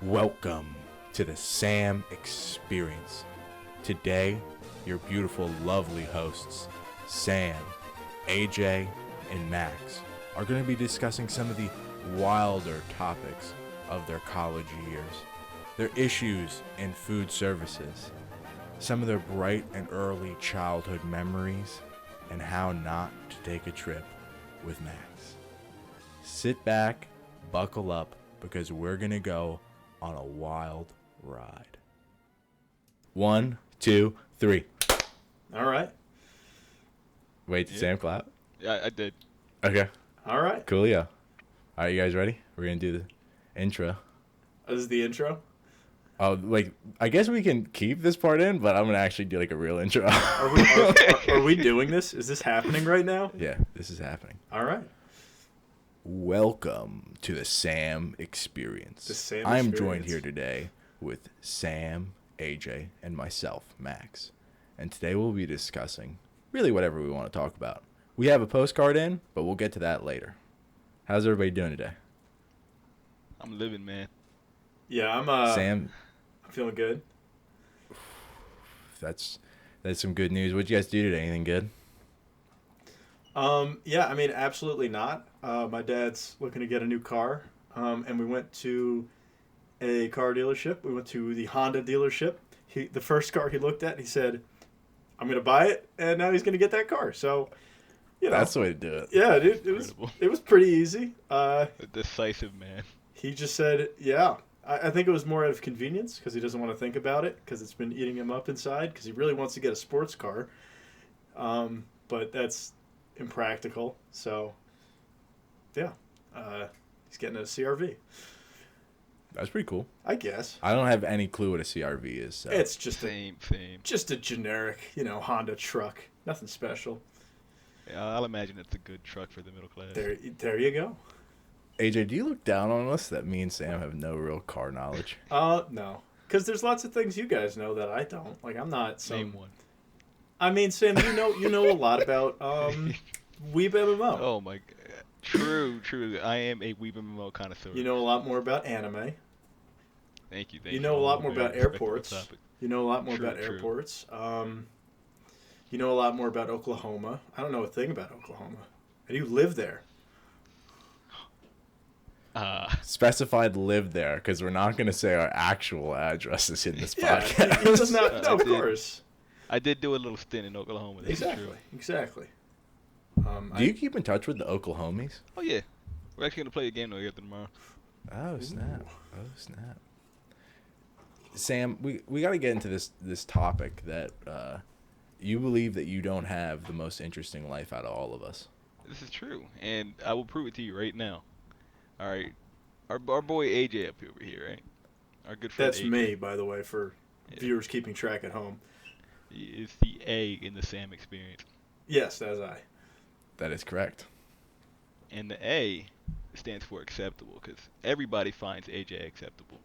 Welcome to the S.A.M experience. Today, your beautiful, lovely hosts, Sam, AJ, and Max, are going to be discussing some of the wilder topics of their college years, their issues in food services, some of their bright and early childhood memories, and how not to take a trip with Max. Sit back, buckle up, because we're going to go on a wild ride. 1, 2, 3. All right. Wait, did Sam clap? Yeah, I did. Okay. All right. Coolio. All right, you guys ready? We're going to do the intro. This is the intro. Oh, I guess we can keep this part in, but I'm going to actually do a real intro. Are we doing this? Is this happening right now? Yeah, this is happening. All right. Welcome to the S.A.M experience. The S.A.M I am experience. joined here today with Sam, AJ, and myself, Max. And today we'll be discussing really whatever we want to talk about. We have a postcard in, but we'll get to that later. How's everybody doing today? I'm living, man. Yeah, I'm Sam, I'm feeling good. that's some good news. What'd you guys do today? Anything good? Yeah, I mean, absolutely not. My dad's looking to get a new car, and we went to a car dealership. We went to the Honda dealership. The first car he looked at, he said, "I'm gonna buy it," and now he's gonna get that car. So, That's the way to do it. Yeah, dude, it was pretty easy. A decisive man. He just said, "Yeah." I think it was more out of convenience because he doesn't want to think about it because it's been eating him up inside because he really wants to get a sports car, but that's impractical. So, yeah, he's getting a CRV. That's pretty cool. I guess. I don't have any clue what a CRV is. So. It's just Same. just a generic, Honda truck. Nothing special. Yeah, I'll imagine it's a good truck for the middle class. There you go. AJ, do you look down on us that me and Sam have no real car knowledge? No, because there's lots of things you guys know that I don't. Like, I'm not some. Name one. I mean, Sam, you know a lot about Weeb MMO. Oh my god. True. I am a Weeb MMO connoisseur. You know a lot more about anime. Thank you. You know a lot more about airports. You know a lot more about True. airports. You know a lot more about Oklahoma. I don't know a thing about Oklahoma. And you live there. Specified live there, because we're not going to say our actual addresses in this podcast. He does not. No, of course. I did do a little stint in Oklahoma. That's true. Exactly. Do you keep in touch with the Oklahomies? Oh yeah, we're actually gonna play a game together tomorrow. Oh snap! Sam, we got to get into this topic that you believe that you don't have the most interesting life out of all of us. This is true, and I will prove it to you right now. All right, our boy AJ up over here, right? Our good friend. That's AJ. me, by the way, for viewers keeping track at home. He is the A in the S.A.M experience. Yes, that's I. That is correct. And the A stands for acceptable, because everybody finds AJ acceptable.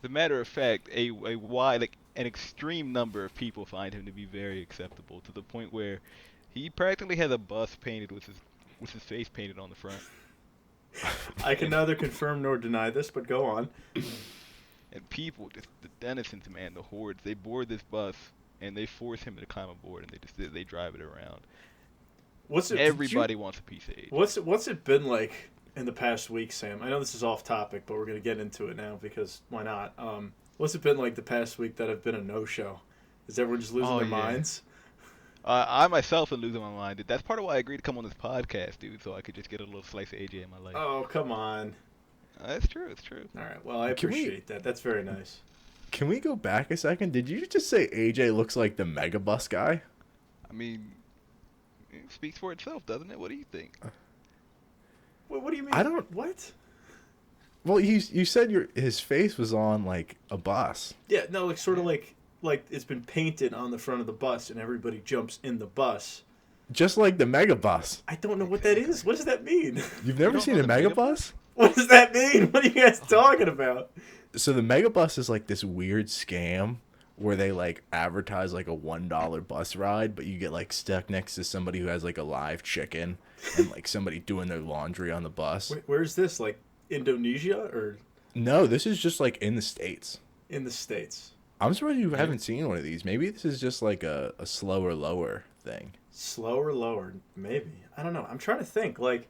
As a matter of fact, an extreme number of people find him to be very acceptable, to the point where he practically has a bus painted with his face painted on the front. I can neither confirm nor deny this, but go on. And people, just the denizens, man, the hordes, they board this bus and they force him to climb aboard, and they drive it around. Everybody wants a piece of AJ. What's it been like in the past week, Sam? I know this is off topic, but we're gonna get into it now because why not? What's it been like the past week that have been a no-show? Is everyone just losing their minds? I myself am losing my mind. That's part of why I agreed to come on this podcast, dude, so I could just get a little slice of AJ in my life. Oh, come on. That's true. It's true. All right. Well, I appreciate that. That's very nice. Can we go back a second? Did you just say AJ looks like the Megabus guy? I mean, it speaks for itself, doesn't it? What do you think? What do you mean? I don't. What? Well, you said his face was on like a bus. Yeah. No. Like sort of like it's been painted on the front of the bus, and everybody jumps in the bus. Just like the Megabus. I don't know what that is. What does that mean? You've never seen a Megabus? What does that mean? What are you guys talking about? So the Megabus is like this weird scam where they like advertise like a $1 bus ride, but you get like stuck next to somebody who has like a live chicken and like somebody doing their laundry on the bus. Where's this? Like Indonesia or? No, this is just like in the States. In the States. I'm surprised you haven't seen one of these. Maybe this is just like a slower, lower thing. Slower, lower, maybe. I don't know. I'm trying to think. Like,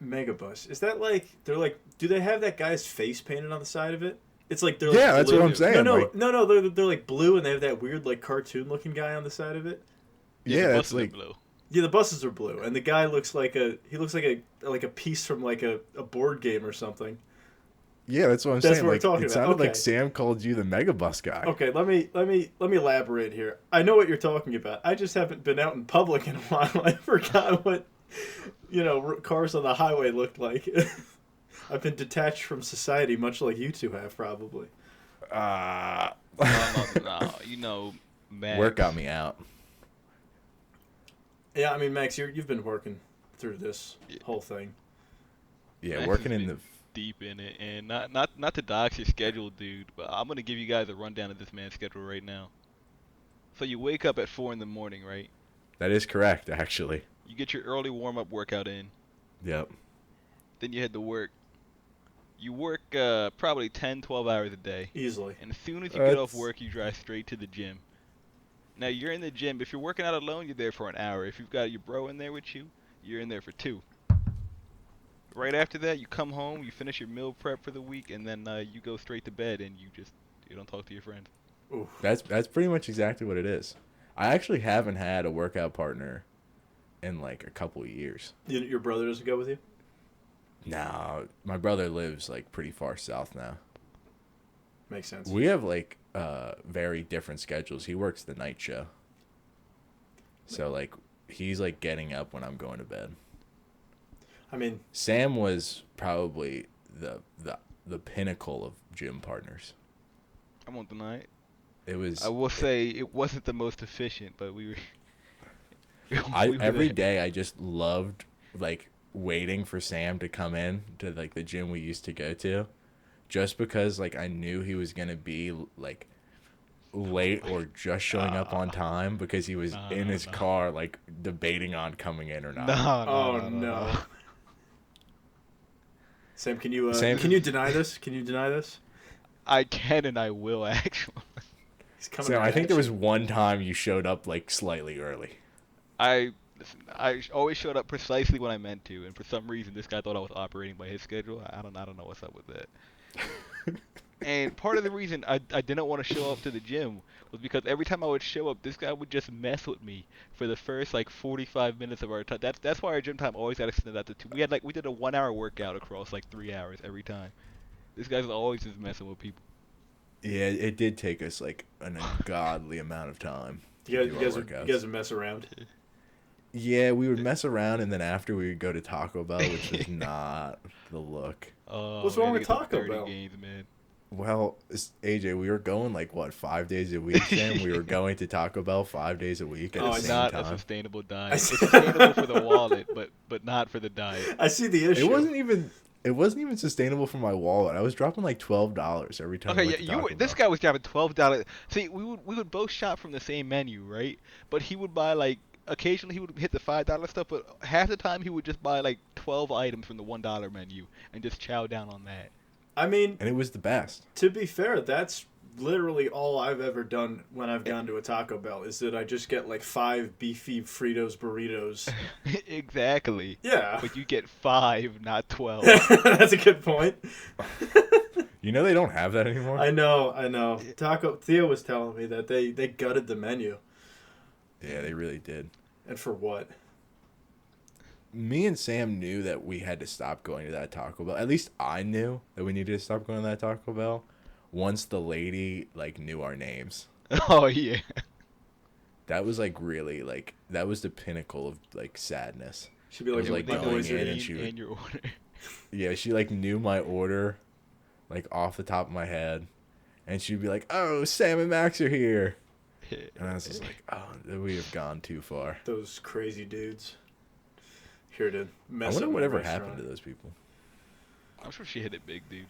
Megabus. Is that like they're like? Do they have that guy's face painted on the side of it? It's like they're Yeah, like that's blue. what I'm saying. No, like, no. They're like blue, and they have that weird like cartoon looking guy on the side of it. yeah, the that's buses are like blue. Yeah, the buses are blue, and the guy looks like a piece from like a board game or something. yeah, that's what I'm That's saying. what we're Like talking it about. sounded Okay. like Sam called you the Megabus guy. Okay, let me elaborate here. I know what you're talking about. I just haven't been out in public in a while. I forgot what cars on the highway looked like. I've been detached from society, much like you two have probably. No, Max. Work got me out. Yeah, I mean, Max, you've been working through this whole thing. Yeah, Max working has in been the. deep in it, and not to dox your schedule, dude, but I'm gonna give you guys a rundown of this man's schedule right now. So you wake up at 4 in the morning, right? That is correct, actually. You get your early warm-up workout in. Yep. Then you head to work. You work probably 10, 12 hours a day. Easily. And as soon as you get off That's- work, you drive straight to the gym. Now, you're in the gym. If you're working out alone, you're there for an hour. If you've got your bro in there with you, you're in there for 2. Right after that, you come home, you finish your meal prep for the week, and then you go straight to bed, and you don't talk to your friends. Oof. That's pretty much exactly what it is. I actually haven't had a workout partner in like a couple of years. Your brother doesn't go with you? No, my brother lives like pretty far south now. Makes sense. We have like very different schedules. He works the night show. So like he's like getting up when I'm going to bed. I mean, Sam was probably the pinnacle of gym partners. I won't deny it. It was I will say it wasn't the most efficient, but we were. every day I just loved like waiting for Sam to come in to like the gym we used to go to, just because like I knew he was gonna be like late or just showing up on time because he was in his car like debating on coming in or not. no. Sam, can you Sam- can you deny this? Can you deny this? I can and I will actually. He's coming. Sam, right I think at there you. was one time you showed up like slightly early. I always showed up precisely when I meant to, and for some reason this guy thought I was operating by his schedule. I don't know what's up with that. And part of the reason I didn't want to show up to the gym was because every time I would show up, this guy would just mess with me for the first like 45 minutes of our time. That's why our gym time always got extended out to 2. We did a 1 hour workout across like 3 hours every time. This guy's always just messing with people. Yeah, it did take us like an ungodly amount of time. You to do our guys workouts. would mess around. Yeah, we would mess around, and then after we would go to Taco Bell, which was not the look. What's We wrong had to with get the Taco 30 Bell? games, man. Well, AJ, we were going like what 5 days a week. Sam, we were going to Taco Bell 5 days a week at Oh, the it's same Not a time. sustainable I diet. It's see. sustainable for the wallet, but not for the diet. I see the issue. It wasn't even sustainable for my wallet. I was dropping like $12 every time. Okay, I yeah, went to Taco this Bell. guy was dropping $12. See, we would both shop from the same menu, right? But he would buy like occasionally he would hit the $5 stuff, but half the time he would just buy like 12 items from the $1 menu and just chow down on that. I mean, And it was the best. to be fair, that's literally all I've ever done when I've gone to a Taco Bell is that I just get like 5 beefy Fritos burritos. Exactly. Yeah. But you get 5, not 12. That's a good point. You know they don't have that anymore. I know. Theo was telling me that they gutted the menu. Yeah, they really did. And for what? Me and Sam knew that we had to stop going to that Taco Bell. At least I knew that we needed to stop going to that Taco Bell once the lady like knew our names. Oh yeah. That was like really like that was the pinnacle of like sadness. She'd be like, It was like my going boys are in eating. and she would- and your order. Yeah, she like knew my order like off the top of my head. And she'd be like, "Oh, Sam and Max are here." And I was just like, "Oh, we have gone too far." Those crazy dudes. Here to I mess wonder up my whatever restaurant. happened to those people. I'm sure she hit it big, dude.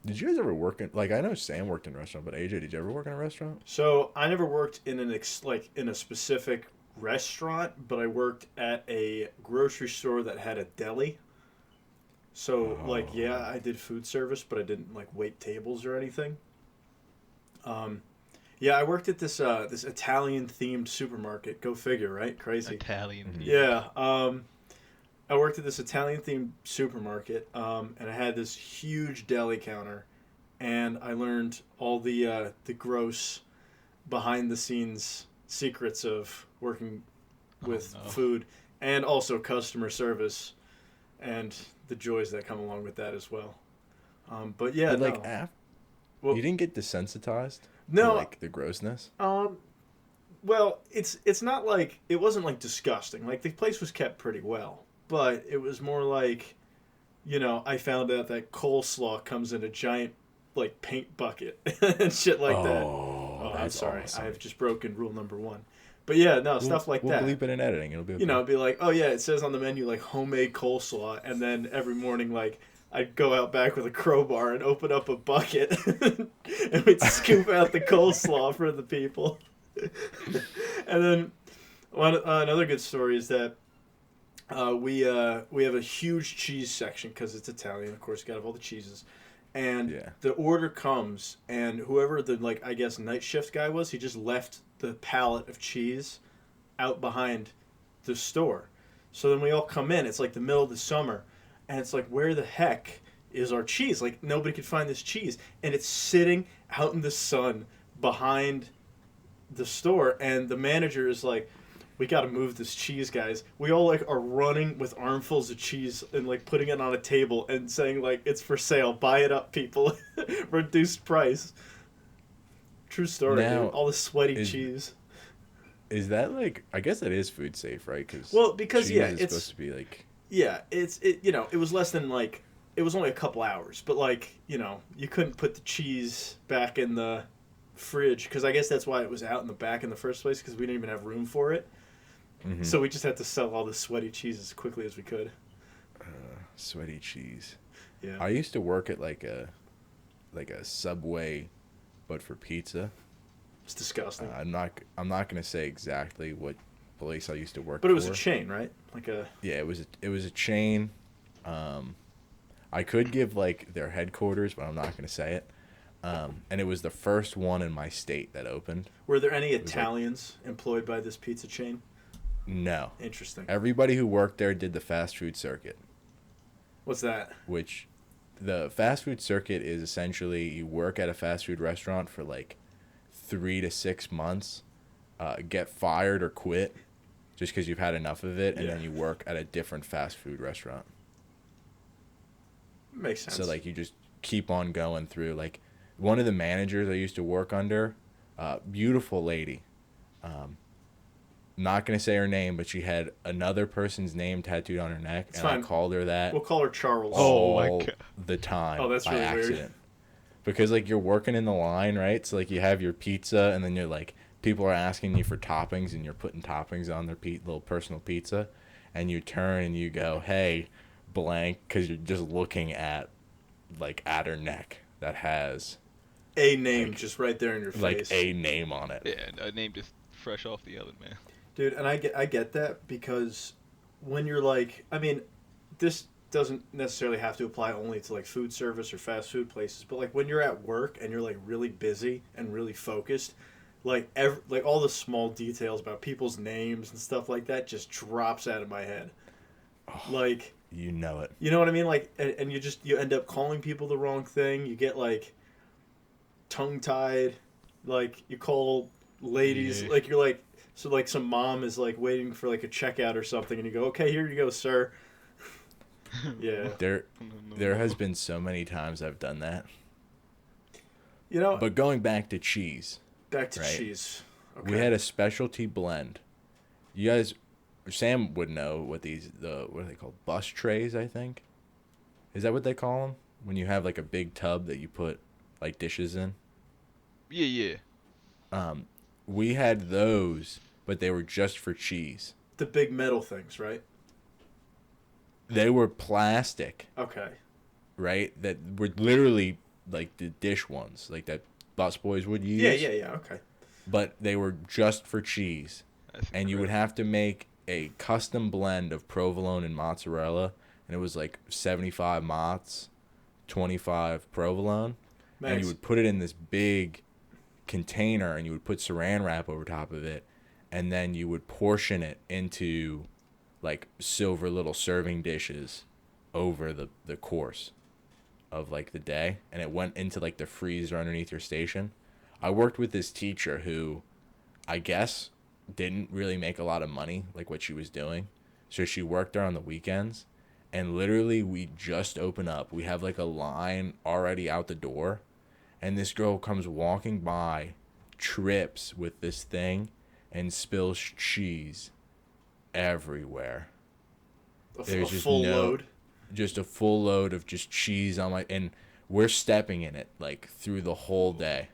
Did you guys ever work in like I know Sam worked in a restaurant, but AJ, did you ever work in a restaurant? So I never worked in in a specific restaurant, but I worked at a grocery store that had a deli. So like, yeah, I did food service, but I didn't like wait tables or anything. Yeah, I worked at this Italian themed supermarket. Go figure, right? Crazy. Italian. Yeah. I worked at this Italian themed supermarket, and I had this huge deli counter, and I learned all the gross behind the scenes secrets of working with food and also customer service and the joys that come along with that as well. But yeah, But, like, no. you didn't get desensitized No. to, like, the grossness? Well, it's not like it wasn't like disgusting. Like the place was kept pretty well, but it was more like, I found out that coleslaw comes in a giant like paint bucket and shit like that. Oh, I'm that's sorry, awesome. I've just broken rule number 1. But yeah, no, stuff like we'll that. bleep it in editing. It'll be okay. It'd be like, oh yeah, it says on the menu like homemade coleslaw, and then every morning like I'd go out back with a crowbar and open up a bucket, and we'd scoop out the coleslaw for the people. And then another good story is that we have a huge cheese section because it's Italian, of course. You got to have all the cheeses, and the order comes, and whoever the like I guess night shift guy was, he just left the pallet of cheese out behind the store. So then we all come in. It's like the middle of the summer, and it's like, where the heck is our cheese? Like nobody could find this cheese, and it's sitting out in the sun behind the store, and the manager is like, we got to move this cheese, guys. We all like are running with armfuls of cheese and like putting it on a table and saying like, it's for sale, buy it up, people. Reduced price. True story, Now, dude. All the sweaty cheese. Is that like, I guess that is food safe, right? Because cheese yeah, is it's supposed to be like, it was less than like, it was only a couple hours, but like, you couldn't put the cheese back in the fridge, because I guess that's why it was out in the back in the first place, because we didn't even have room for it. So we just had to sell all the sweaty cheese as quickly as we could. sweaty cheese. Yeah. I used to work at like a Subway, but for pizza. It's disgusting. I'm not gonna say exactly what place I used to work. But it was for. a chain, right? Yeah, it was a chain. I could give like their headquarters, but I'm not gonna say it. And it was the first one in my state that opened. Were there any Italians employed by this pizza chain? No. Interesting. Everybody who worked there did the fast food circuit. What's that? Which, the fast food circuit is essentially you work at a fast food restaurant for like 3 to 6 months, get fired or quit just because you've had enough of it, and then you work at a different fast food restaurant. Makes sense. So like you just keep on going through. Like one of the managers I used to work under, beautiful lady. Not gonna say her name, but she had another person's name tattooed on her neck, It's and fine. I called her that. We'll call her Charles. All the time. Oh, that's by really accident. weird. Because like you're working in the line, right? So like you have your pizza, and then you're like, people are asking you for toppings, and you're putting toppings on their little personal pizza, and you turn and you go, hey, blank, because you're just looking at her neck that has a name just right there in your face. like a name on it. Yeah, a name just fresh off the oven, man. Dude, and I get that, because when you're like, I mean, this doesn't necessarily have to apply only to like food service or fast food places, but like when you're at work and you're like really busy and really focused, like all the small details about people's names and stuff like that just drops out of my head. Like, you know it. You know what I mean? Like, and you end up calling people the wrong thing. You get like tongue-tied. Like you call ladies, like you're like, so like some mom is like waiting for like a checkout or something, and you go, okay, here you go, sir. Yeah. There has been so many times I've done that. But going back to cheese. Back to cheese. Okay. We had a specialty blend. You guys, Sam would know what what are they called? Bus trays, I think. Is that what they call them? When you have like a big tub that you put like dishes in? Yeah. We had those, but they were just for cheese. The big metal things, right? They were plastic. Okay. Right? That were literally like the dish ones, like that busboys would use. Yeah, okay. But they were just for cheese. And you would have to make a custom blend of provolone and mozzarella, and it was like 75 Mott's, 25 provolone, and Max, you would put it in this big container, and you would put saran wrap over top of it, and then you would portion it into like silver little serving dishes over the course of like the day, and it went into like the freezer underneath your station. I worked with this teacher who I guess didn't really make a lot of money like what she was doing. So she worked there on the weekends, and literally we just open up. We have like a line already out the door, and this girl comes walking by, trips with this thing, and spills cheese everywhere. There's a just full no, load. just a full load of just cheese on my, and we're stepping in it like through the whole day,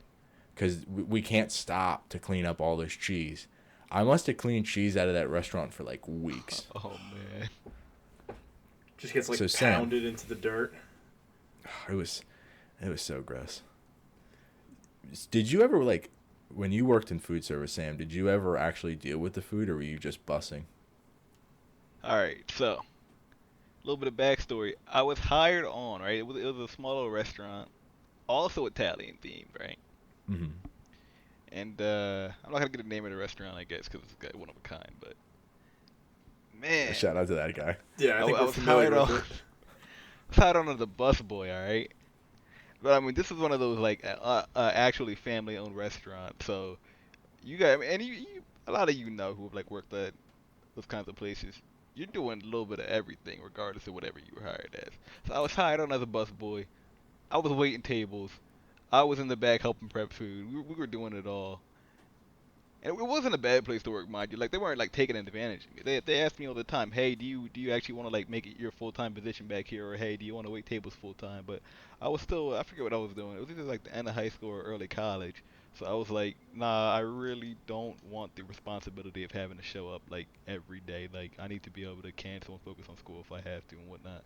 because we can't stop to clean up all this cheese. I must have cleaned cheese out of that restaurant for like weeks. Oh man. Just gets like So, Sam, pounded into the dirt. it was so gross. Did you ever like, when you worked in food service, Sam, did you ever actually deal with the food, or were you just bussing? All right, so a little bit of backstory. I was hired on, right? It was a small little restaurant, also Italian themed, right? Mm-hmm. And I'm not gonna get the name of the restaurant, I guess, because it's got one of a kind. But man, Shout out to that guy. Yeah, I think I we're was familiar hired on. with it. Hired on as a busboy, all right. But I mean, this is one of those like actually family-owned restaurants. So you guys, and a lot of you know who have like worked at those kinds of places. You're doing a little bit of everything, regardless of whatever you were hired as. So I was hired on as a busboy. I was waiting tables. I was in the back helping prep food. We were doing it all. And it wasn't a bad place to work, mind you. Like they weren't like taking advantage of me. They asked me all the time, "Hey, do you actually want to like make it your full-time position back here, or hey, do you want to wait tables full-time?" But I forget what I was doing. It was either like the end of high school or early college. So I was like, "Nah, I really don't want the responsibility of having to show up like every day. Like I need to be able to cancel and focus on school if I have to and whatnot."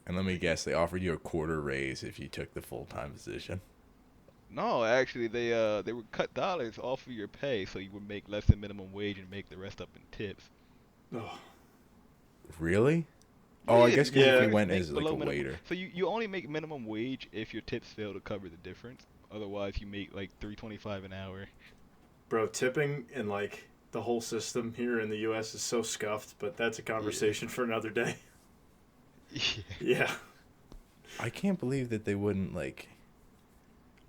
And let me guess, they offered you a quarter raise if you took the full-time position. No, actually, they would cut dollars off of your pay, so you would make less than minimum wage and make the rest up in tips. Oh, Really? Oh Oh, I yeah, guess the because if yeah. you waiters went make as like below a minimum. waiter. So you only make minimum wage if your tips fail to cover the difference. Otherwise, you make like $3.25 an hour. bro, tipping and like the whole system here in the U.S. is so scuffed, but that's a conversation for another day. Yeah. Yeah. I can't believe that they wouldn't like.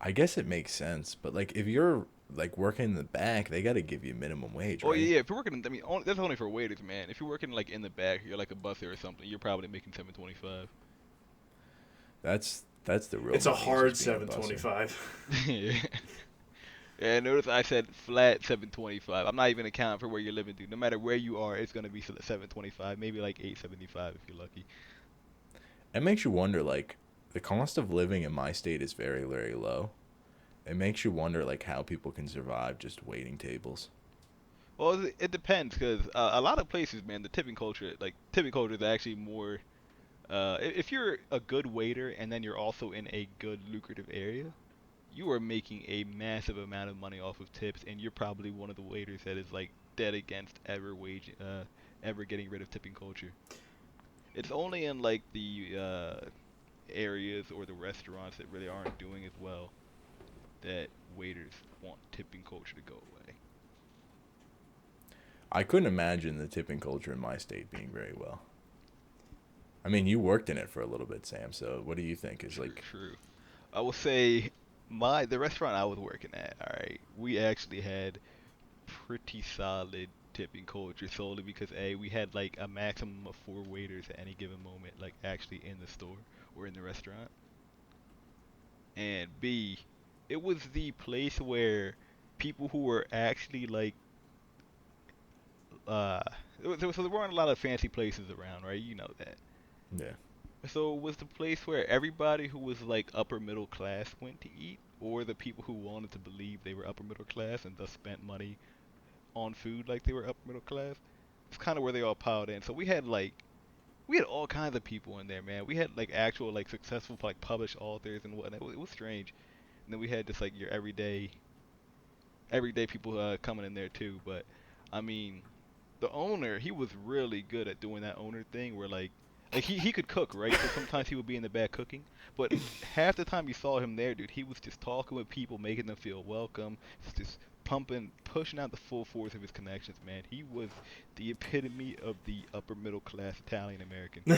I guess it makes sense, but like if you're like working in the back, they got to give you minimum wage, Oh right? yeah, yeah. If you're working, I mean, that's only for waiters, man. If you're working like in the back, you're like a busser or something. You're probably making 7.25. That's the real. It's a money, is hard just being a busser. 7.25. Yeah. Yeah, notice I said flat 7.25. I'm not even accounting for where you're living, dude. No matter where you are, it's gonna be 7.25, maybe like 8.75 if you're lucky. It makes you wonder, like, the cost of living in my state is very, very low. It makes you wonder, like, how people can survive just waiting tables. Well, it depends, because a lot of places, man, the tipping culture is actually more. If you're a good waiter and then you're also in a good lucrative area, you are making a massive amount of money off of tips, and you're probably one of the waiters that is like dead against ever getting rid of tipping culture. It's only in like the areas or the restaurants that really aren't doing as well that waiters want tipping culture to go away. I couldn't imagine the tipping culture in my state being very well. I mean, you worked in it for a little bit, Sam, so what do you think is True, like. true. I will say the restaurant I was working at, all right, we actually had pretty solid tipping culture solely because we had like a maximum of 4 waiters at any given moment, like actually in the store or in the restaurant, and B, it was the place where people who were actually like uh so there weren't a lot of fancy places around, right? You know that. Yeah. So it was the place where everybody who was like upper middle class went to eat, or the people who wanted to believe they were upper middle class and thus spent money on food like they were upper middle class. It's kind of where they all piled in. So we had all kinds of people in there, man. We had like actual like successful like published authors and whatnot. It was strange. And then we had just like your everyday people coming in there too. But I mean, the owner, he was really good at doing that owner thing where like he could cook, right? So sometimes he would be in the back cooking, but half the time you saw him there, dude, he was just talking with people, making them feel welcome, just pumping, pushing out the full force of his connections, man. He was the epitome of the upper middle class Italian American.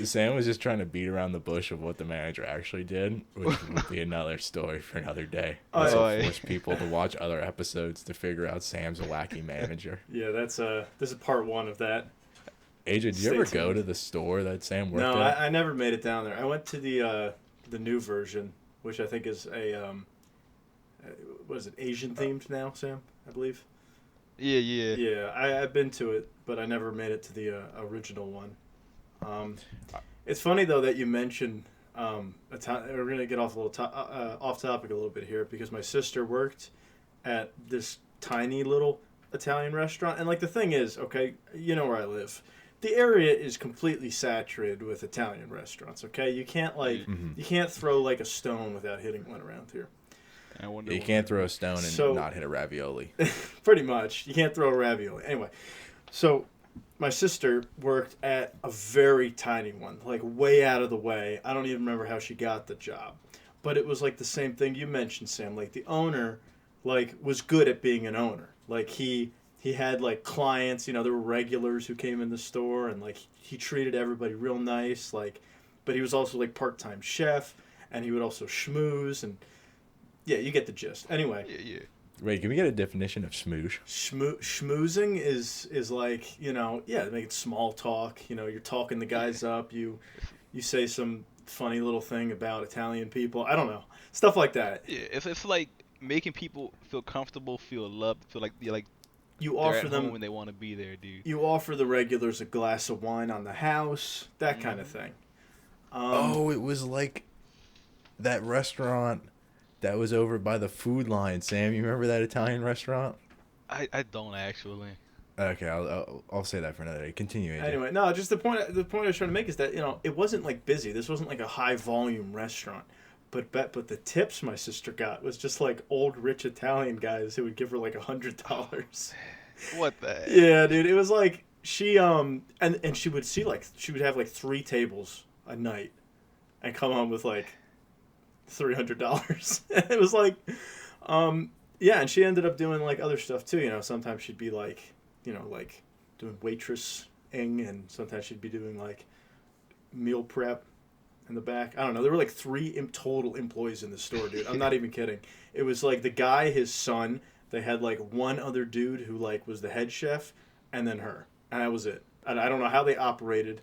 Sam was just trying to beat around the bush of what the manager actually did, which would be another story for another day. This will force people to watch other episodes to figure out Sam's a wacky manager. Yeah, this is part one of that. AJ, did you ever go to the store that Sam worked at? No, I never made it down there. I went to the new version, which I think is a what is it, Asian themed now, Sam? I believe. Yeah, yeah. Yeah, I've been to it, but I never made it to the original one. It's funny though that you mentioned. We're gonna get off off topic a little bit here because my sister worked at this tiny little Italian restaurant, and like the thing is, okay, you know where I live. The area is completely saturated with Italian restaurants. Okay, you can't you can't throw like a stone without hitting one around here. I wonder you can't throw a stone and not hit a ravioli. Pretty much, you can't throw a ravioli. Anyway, so my sister worked at a very tiny one, like way out of the way. I don't even remember how she got the job, but it was like the same thing you mentioned, Sam. Like the owner, like was good at being an owner. Like he had like clients, you know, there were regulars who came in the store, and like he treated everybody real nice. Like, but he was also like part-time chef, and he would also schmooze, and yeah, you get the gist. Anyway. Yeah. Wait, can we get a definition of smoosh? Schmoozing is like, you know, yeah, making small talk. You know, you're talking the guys up. You say some funny little thing about Italian people. I don't know, stuff like that. Yeah, it's like making people feel comfortable, feel loved, feel like you offer them when they want to be there, dude. You offer the regulars a glass of wine on the house, that kind of thing. It was like that restaurant that was over by the Food Line. Sam, you remember that Italian restaurant? I don't actually. Okay, I'll say that for another day. Continue, AJ. Anyway, no, just the point I was trying to make is that, you know, it wasn't like busy. This wasn't like a high volume restaurant. But the tips my sister got was just like old rich Italian guys who would give her like $100. What the heck? Yeah, dude, it was like she and she would have like 3 tables a night and come on with like $300. It was like yeah, and she ended up doing like other stuff too, you know. Sometimes she'd be like, you know, like doing waitressing, and sometimes she'd be doing like meal prep in the back. I don't know. There were like 3 total employees in the store, dude. I'm not even kidding. It was like the guy, his son. They had like one other dude who like was the head chef, and then her, and that was it. And I don't know how they operated.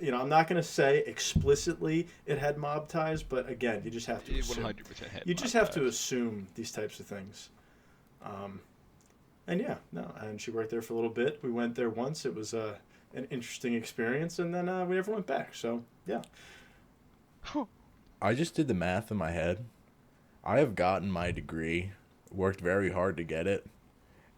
You know, I'm not going to say explicitly it had mob ties, but again, you just have to assume. 100% had You just have to assume these types of things. And yeah, no, and she worked there for a little bit. We went there once. It was an interesting experience, and then we never went back. So yeah. I just did the math in my head. I have gotten my degree, worked very hard to get it,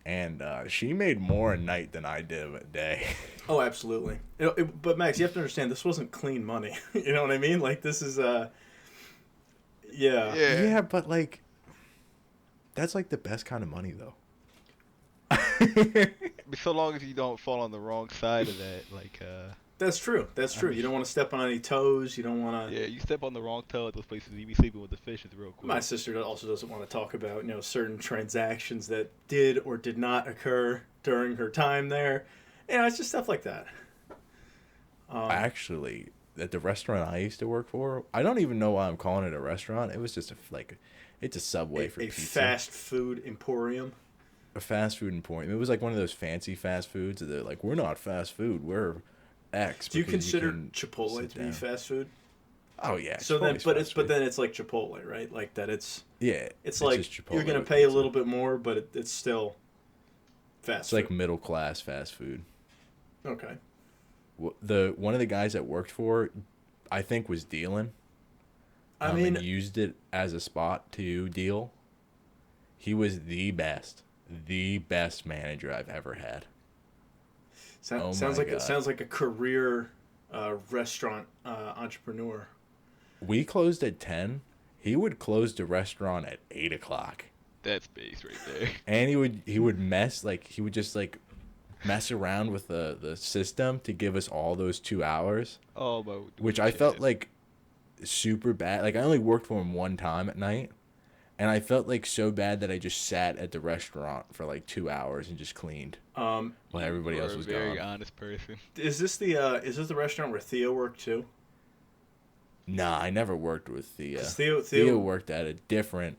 and she made more a night than I did a day. Oh, absolutely. But Max, you have to understand, this wasn't clean money. You know what I mean? Like, this is yeah. Yeah, but like, that's like the best kind of money, though. So long as you don't fall on the wrong side of that, like. That's true. That's true. You don't want to step on any toes. You don't want to. Yeah, you step on the wrong toe at those places, you be sleeping with the fishes real quick. My sister also doesn't want to talk about, you know, certain transactions that did or did not occur during her time there. You know, it's just stuff like that. Actually, at the restaurant I used to work for, I don't even know why I'm calling it a restaurant. It was just it's a Subway for pizza. A fast food emporium. A fast food emporium. It was like one of those fancy fast foods that they're like, we're not fast food. We're X. Do you consider Chipotle to be fast food? Oh yeah. So then, but then it's like Chipotle, right? Like that. It's like just Chipotle you're gonna with pay a pizza. little bit more, but it's still fast. It's food. like middle class fast food. Okay. One of the guys that worked for, I think, was dealing. I mean, and used it as a spot to deal. He was the best manager I've ever had. Sounds like a career restaurant entrepreneur. We closed at 10. He would close the restaurant at 8 o'clock. That's base right there. And he would mess, like, he would just like mess around with the system to give us all those 2 hours, Oh, but which I felt like super bad. Like I only worked for him one time at night, and I felt like so bad that I just sat at the restaurant for like 2 hours and just cleaned while everybody else was a very gone. honest person. Is this the restaurant where Theo worked too? Nah, I never worked with Theo. 'Cause Theo Theo worked at a different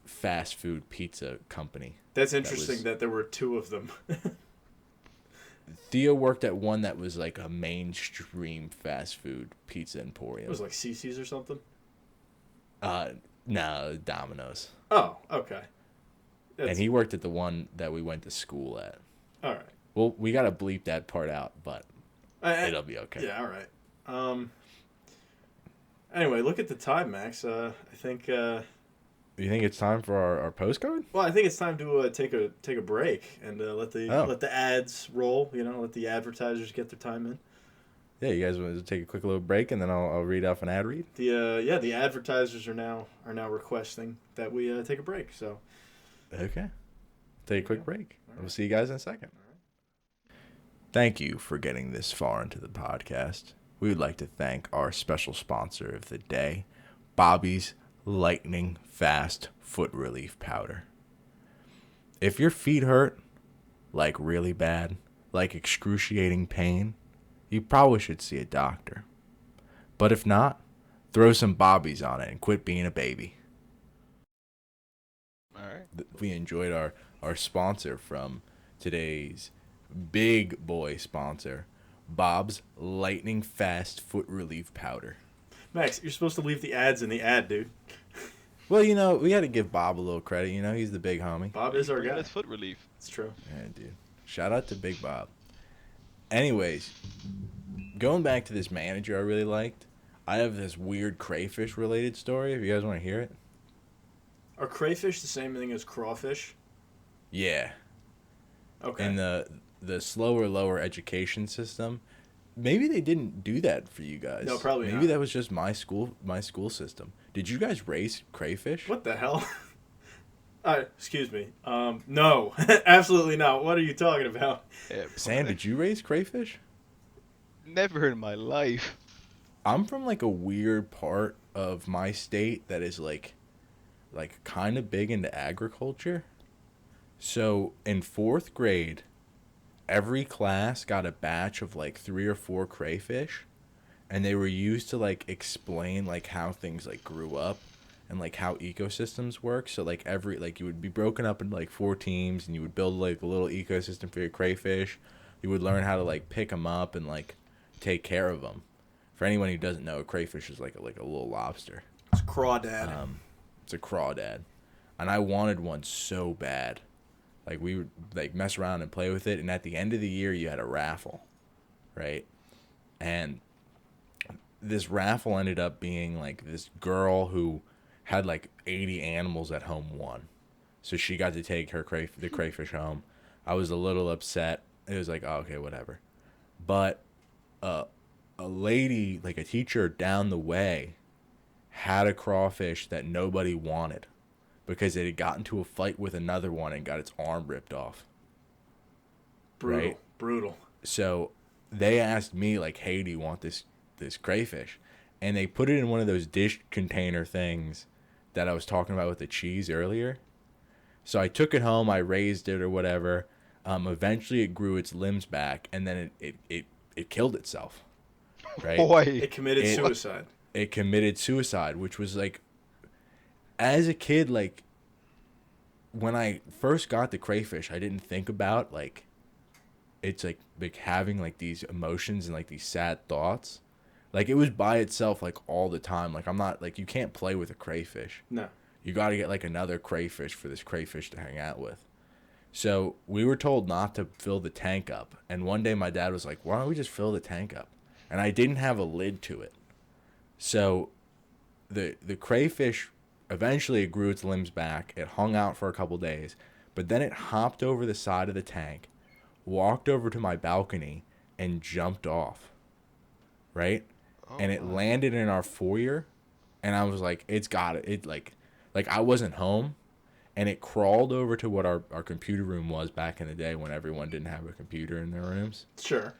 fast food pizza company. That's interesting that there were two of them. Theo worked at one that was like a mainstream fast food pizza emporium. It was like CC's or something? No, Domino's. Oh, okay. And he worked at the one that we went to school at. All right. Well, we got to bleep that part out, but it'll be okay. Yeah, all right. Anyway, look at the time, Max. I think... You think it's time for our postcode? Well, I think it's time to take a break and let the ads roll. Let the advertisers get their time in. Yeah, you guys want to take a quick little break, and then I'll read off an ad read. The advertisers are now requesting that we take a break. So, okay, take a quick break. All right. We'll see you guys in a second. Thank you for getting this far into the podcast. We would like to thank our special sponsor of the day, Bobby's Lightning Fast Foot Relief Powder. If your feet hurt, like really bad, like excruciating pain, you probably should see a doctor. But if not, throw some bobbies on it and quit being a baby. All right. We enjoyed our sponsor from today's big boy sponsor, Bob's Lightning Fast Foot Relief Powder. Max, you're supposed to leave the ads in the ad, dude. Well, we had to give Bob a little credit. He's the big homie. Bob is our guy. That's foot relief. It's true. Yeah, dude. Shout out to Big Bob. Anyways, going back to this manager I really liked, I have this weird crayfish related story. If you guys want to hear it. Are crayfish the same thing as crawfish? Yeah. Okay. In the slower, lower education system, maybe they didn't do that for you guys. No, probably maybe not. that was just my school system. Did you guys raise crayfish? What the hell? Excuse me. No, absolutely not. What are you talking about? Yeah, Sam, did you raise crayfish? Never in my life. I'm from like a weird part of my state that is like kind of big into agriculture. So in 4th grade, every class got a batch of like 3 or 4 crayfish, and they were used to like explain like how things like grew up and like how ecosystems work. So like you would be broken up into like 4 teams, and you would build like a little ecosystem for your crayfish. You would learn how to like pick them up and like take care of them. For anyone who doesn't know, a crayfish is like a little lobster. It's crawdad. It's a crawdad, and I wanted one so bad. Like we would like mess around and play with it, and at the end of the year you had a raffle, right? And this raffle ended up being like this girl who had like 80 animals at home won. So she got to take her the crayfish home. I was a little upset. It was like, oh, okay, whatever. But a lady, like a teacher down the way, had a crawfish that nobody wanted because it had gotten into a fight with another one and got its arm ripped off. Brutal. So they asked me, like, hey, do you want this crayfish? And they put it in one of those dish container things that I was talking about with the cheese earlier. So I took it home, I raised it or whatever. Eventually it grew its limbs back, and then it killed itself. Right? Boy. It committed suicide. It committed suicide, which was like, as a kid, like, when I first got the crayfish, I didn't think about, like, it's like having, like, these emotions and, like, these sad thoughts. Like, it was by itself, like, all the time. Like, I'm not, like, you can't play with a crayfish. No. You got to get, like, another crayfish for this crayfish to hang out with. So we were told not to fill the tank up. And one day my dad was like, why don't we just fill the tank up? And I didn't have a lid to it. So the crayfish, eventually it grew its limbs back. It hung out for a couple days. But then it hopped over the side of the tank, walked over to my balcony, and jumped off. Right? Oh, and it wow. landed in our foyer. And I was like, it's got it. It like I wasn't home. and it crawled over to what our computer room was back in the day when everyone didn't have a computer in their rooms. Sure.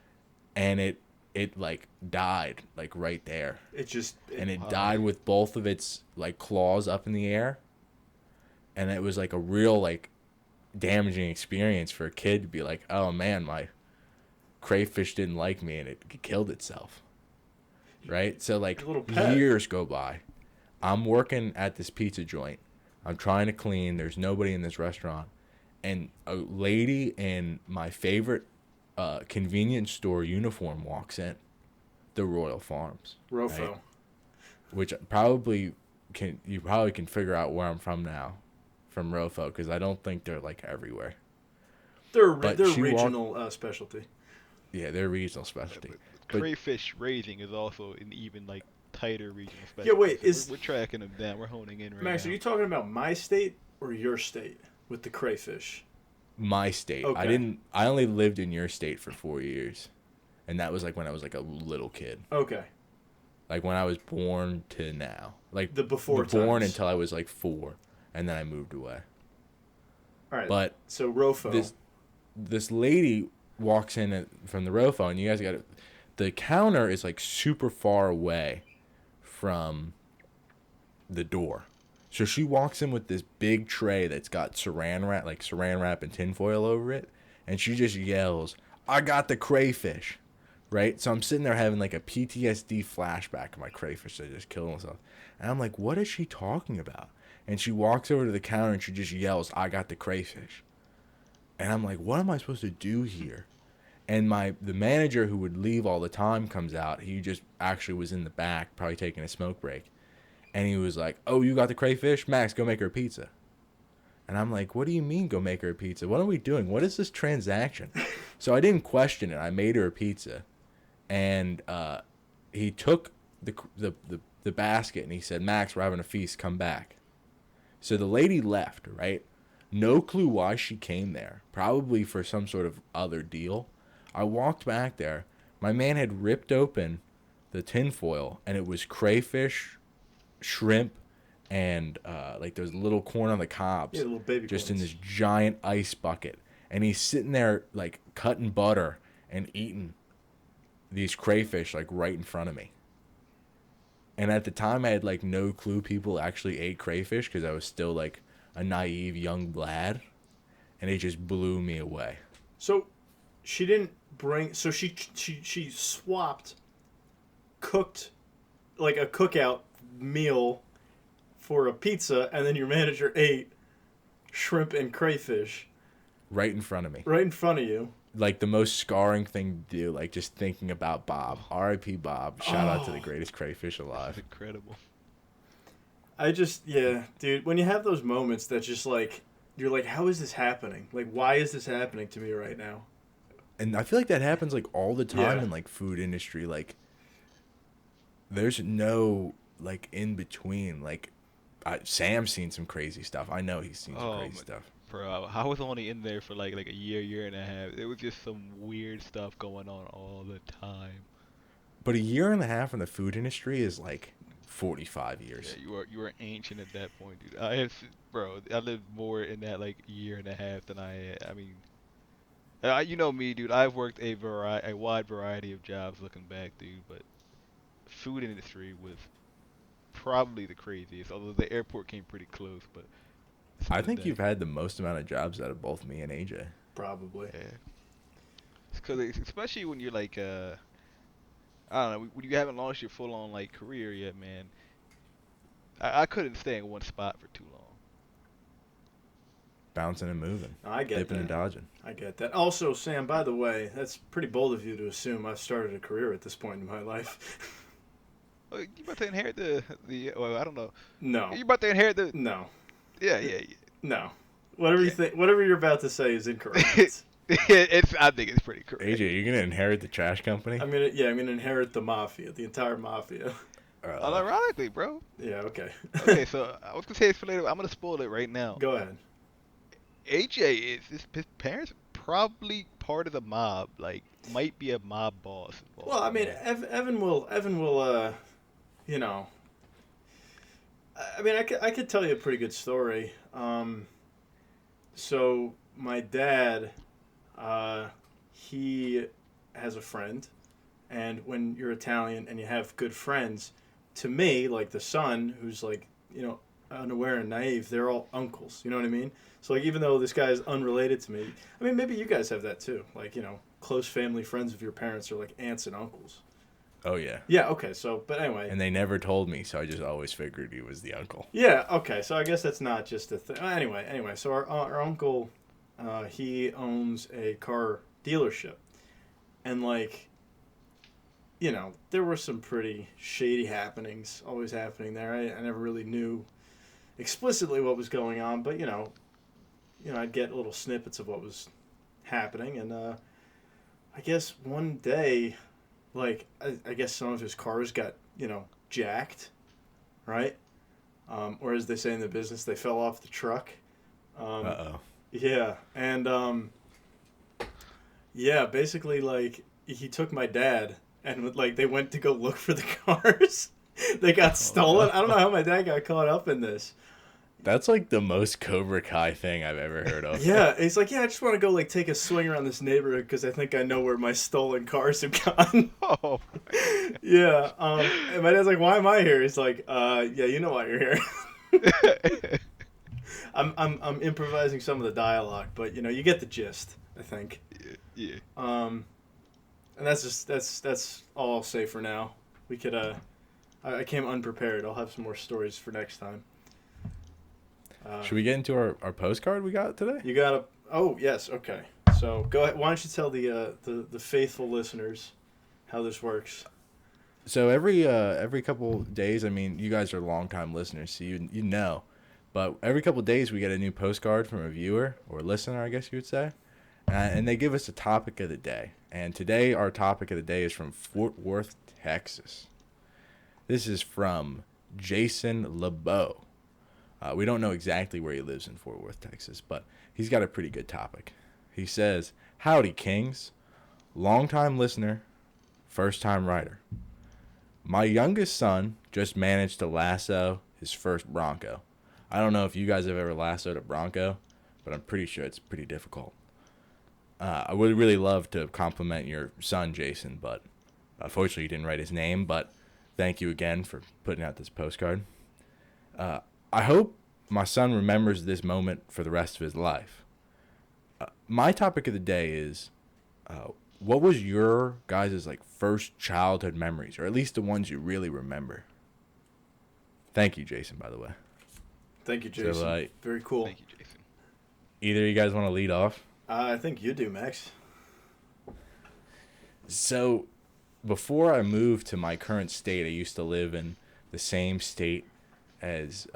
And it like died like right there. It It died with both of its like claws up in the air. And it was like a real like damaging experience for a kid to be like, oh man, my crayfish didn't like me and it killed itself. Right? So like years go by. I'm working at this pizza joint. I'm trying to clean. There's nobody in this restaurant. And a lady in my favorite convenience store uniform walks in. The Royal Farms. Rofo. Right? Which you probably can figure out where I'm from now. From Rofo, because I don't think they're like everywhere. They're regional specialty. Yeah, they're regional specialty. But crayfish raising is also an even like tighter regional specialty. Yeah, wait, we're tracking them down. We're honing in right now. Max, are you talking about my state or your state with the crayfish? My state. Okay. I only lived in your state for 4 years, and that was like when I was like a little kid. Okay. Like when I was born to now, like born until I was like 4. And then I moved away. All right. But so Rofo. This lady walks in from the Rofo, and you guys got the counter is like super far away from the door. So she walks in with this big tray that's got saran wrap and tinfoil over it, and she just yells, "I got the crayfish." Right? So I'm sitting there having like a PTSD flashback of my crayfish that just killed himself. And I'm like, what is she talking about? And she walks over to the counter and she just yells, "I got the crayfish." And I'm like, what am I supposed to do here? And the manager who would leave all the time comes out. He just actually was in the back, probably taking a smoke break. And he was like, "Oh, you got the crayfish? Max, go make her a pizza." And I'm like, what do you mean go make her a pizza? What are we doing? What is this transaction? So I didn't question it. I made her a pizza. And he took the basket and he said, "Max, we're having a feast. Come back." So the lady left, right? No clue why she came there. Probably for some sort of other deal. I walked back there. My man had ripped open the tinfoil, and it was crayfish, shrimp, and like those little corn on the cobs. Yeah, little baby just corns. in this giant ice bucket. And he's sitting there like cutting butter and eating these crayfish like right in front of me. And at the time, I had, like, no clue people actually ate crayfish because I was still, like, a naive young lad. And it just blew me away. So, she didn't bring... So, she swapped cooked, like, a cookout meal for a pizza, and then your manager ate shrimp and crayfish. Right in front of me. Right in front of you. Like, the most scarring thing to do, like, just thinking about Bob. R.I.P. Bob. Shout out to the greatest crayfish alive. That's incredible. Yeah, dude, when you have those moments that just, like, you're like, how is this happening? Like, why is this happening to me right now? And I feel like that happens, like, all the time Yeah. in, like, food industry. Like, there's no, like, in between. Like, Sam's seen some crazy stuff. I know he's seen some crazy stuff. Bro, I was only in there for like a year and a half. It was just some weird stuff going on all the time. But a year and a half in the food industry is like 45 years. Yeah, you were ancient at that point, dude. I lived more in that like year and a half than I mean, you know me, dude. I've worked a wide variety of jobs looking back, dude. But food industry was probably the craziest. Although the airport came pretty close, but. I think you've had the most amount of jobs out of both me and AJ. Probably. Yeah. Because especially when you're like, I don't know, when you haven't launched your full-on like career yet, man. I couldn't stay in one spot for too long. Bouncing and moving. I get dipping that. and dodging. I get that. Also, Sam, by the way, that's pretty bold of you to assume I've started a career at this point in my life. Oh, you about to inherit well, I don't know. No. You about to inherit the... No. Yeah. No. Whatever you think, whatever you're about to say is incorrect. I think it's pretty correct. AJ, you're gonna inherit the trash company? I'm gonna inherit the mafia, the entire mafia. Ironically, bro. Yeah. Okay. Okay, so I was gonna say this for later. I'm gonna spoil it right now. Go ahead. AJ his parents are probably part of the mob. Like, might be a mob boss. Well, I mean, Evan will, you know. I mean, I could tell you a pretty good story. So my dad, he has a friend, and when you're Italian and you have good friends, to me, like the son, who's like, unaware and naive, they're all uncles. You know what I mean? So like, even though this guy is unrelated to me, I mean, maybe you guys have that too. Like, close family friends of your parents are like aunts and uncles. Oh yeah. Yeah. Okay. So, but anyway. And they never told me, so I just always figured he was the uncle. Yeah. Okay. So I guess that's not just a thing. Anyway. So our uncle, he owns a car dealership, and like, there were some pretty shady happenings always happening there. I never really knew explicitly what was going on, but I'd get little snippets of what was happening, and I guess one day, like I guess some of his cars got jacked, right? Or as they say in the business, they fell off the truck. Uh-oh. Yeah, and yeah, basically like he took my dad and like they went to go look for the cars. They got stolen. I don't know how my dad got caught up in this. That's like the most Cobra Kai thing I've ever heard of. Yeah, he's like, I just want to go like take a swing around this neighborhood because I think I know where my stolen cars have gone. Oh. Yeah. And my dad's like, why am I here? He's like, yeah, you know why you're here. I'm improvising some of the dialogue, but you get the gist, I think. Yeah. And that's all I'll say for now. We could I came unprepared. I'll have some more stories for next time. Should we get into our postcard we got today? You gotta. Oh yes. Okay. So go ahead. Why don't you tell the faithful listeners how this works? So every couple days, I mean, you guys are longtime listeners, so you know, but every couple days we get a new postcard from a viewer or listener, I guess you would say, and they give us a topic of the day. And today our topic of the day is from Fort Worth, Texas. This is from Jason LeBeau. We don't know exactly where he lives in Fort Worth, Texas, but he's got a pretty good topic. He says, "Howdy, Kings. Long-time listener, first-time writer. My youngest son just managed to lasso his first Bronco. I don't know if you guys have ever lassoed a Bronco, but I'm pretty sure it's pretty difficult. I would really love to compliment your son, Jason, but unfortunately you didn't write his name, but thank you again for putting out this postcard. I hope my son remembers this moment for the rest of his life. My topic of the day is, what was your guys' like first childhood memories, or at least the ones you really remember?" Thank you, Jason, by the way. Thank you, Jason. So, very cool. Thank you, Jason. Either of you guys want to lead off? I think you do, Max. So, before I moved to my current state, I used to live in the same state as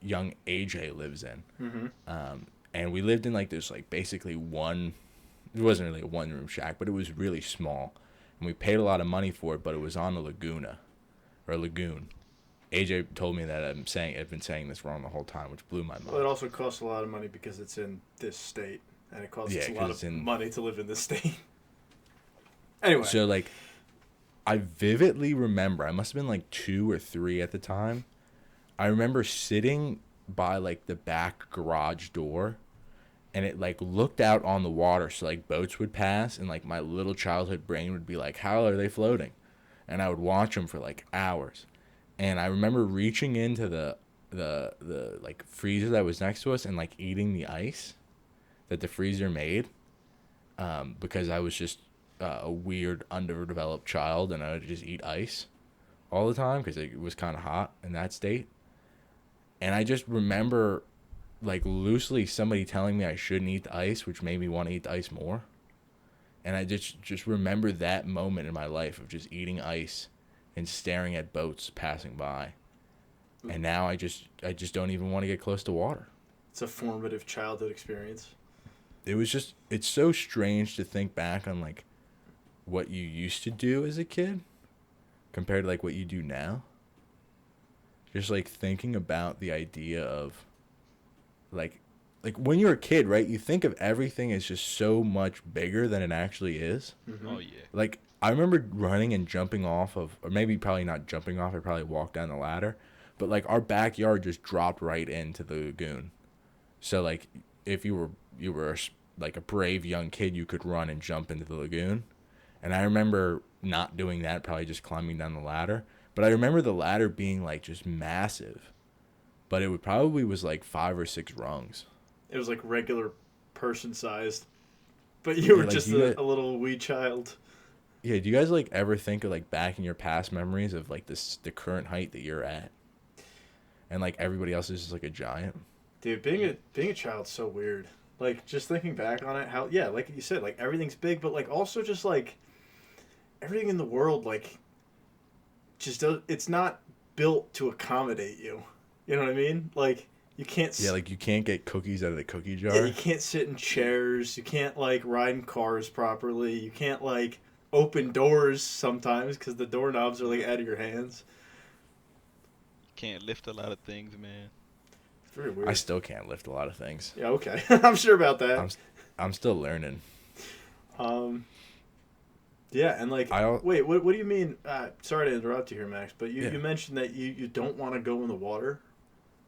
young AJ lives in. Mm-hmm. And we lived in like this like basically it wasn't really a one-room shack, but it was really small. And we paid a lot of money for it, but it was on a lagoon. AJ told me that I've been saying this wrong the whole time, which blew my mind. Well, it also costs a lot of money because it's in this state, and it costs a lot of money to live in this state. Anyway. So, like, I vividly remember, I must have been like 2 or 3 at the time. I remember sitting by, like, the back garage door, and it, like, looked out on the water, so, like, boats would pass, and, like, my little childhood brain would be like, how are they floating? And I would watch them for, like, hours. And I remember reaching into the like, freezer that was next to us and, like, eating the ice that the freezer made, because I was just a weird, underdeveloped child, and I would just eat ice all the time because it was kind of hot in that state. And I just remember, like, loosely somebody telling me I shouldn't eat the ice, which made me want to eat the ice more. And I just remember that moment in my life of just eating ice and staring at boats passing by. And now I just don't even want to get close to water. It's a formative childhood experience. It's so strange to think back on, like, what you used to do as a kid compared to, like, what you do now. Just, like, thinking about the idea of, like when you're a kid, right, you think of everything as just so much bigger than it actually is. Mm-hmm. Oh, yeah. Like, I remember running and jumping off of, or maybe probably not jumping off, I probably walked down the ladder, but, like, our backyard just dropped right into the lagoon. So, like, if you were you were like a brave young kid, you could run and jump into the lagoon. And I remember not doing that, probably just climbing down the ladder. But I remember the ladder being like just massive. But it would probably was like 5 or 6 rungs. It was like regular person sized, but you were like, just a little wee child. Yeah, do you guys like ever think of like back in your past memories of like the current height that you're at, and like everybody else is just like a giant? Dude, being a child's so weird. Like just thinking back on it, how like you said, like everything's big, but like also just like everything in the world, like just it's not built to accommodate you. You know what I mean? Like you can't. Yeah, like you can't get cookies out of the cookie jar. Yeah, you can't sit in chairs. You can't like ride in cars properly. You can't like open doors sometimes because the doorknobs are like out of your hands. Can't lift a lot of things, man. It's very weird. I still can't lift a lot of things. Yeah, okay. I'm sure about that. I'm still learning. Yeah, and like, wait, what do you mean? Sorry to interrupt you here, Max, but you mentioned that you don't want to go in the water.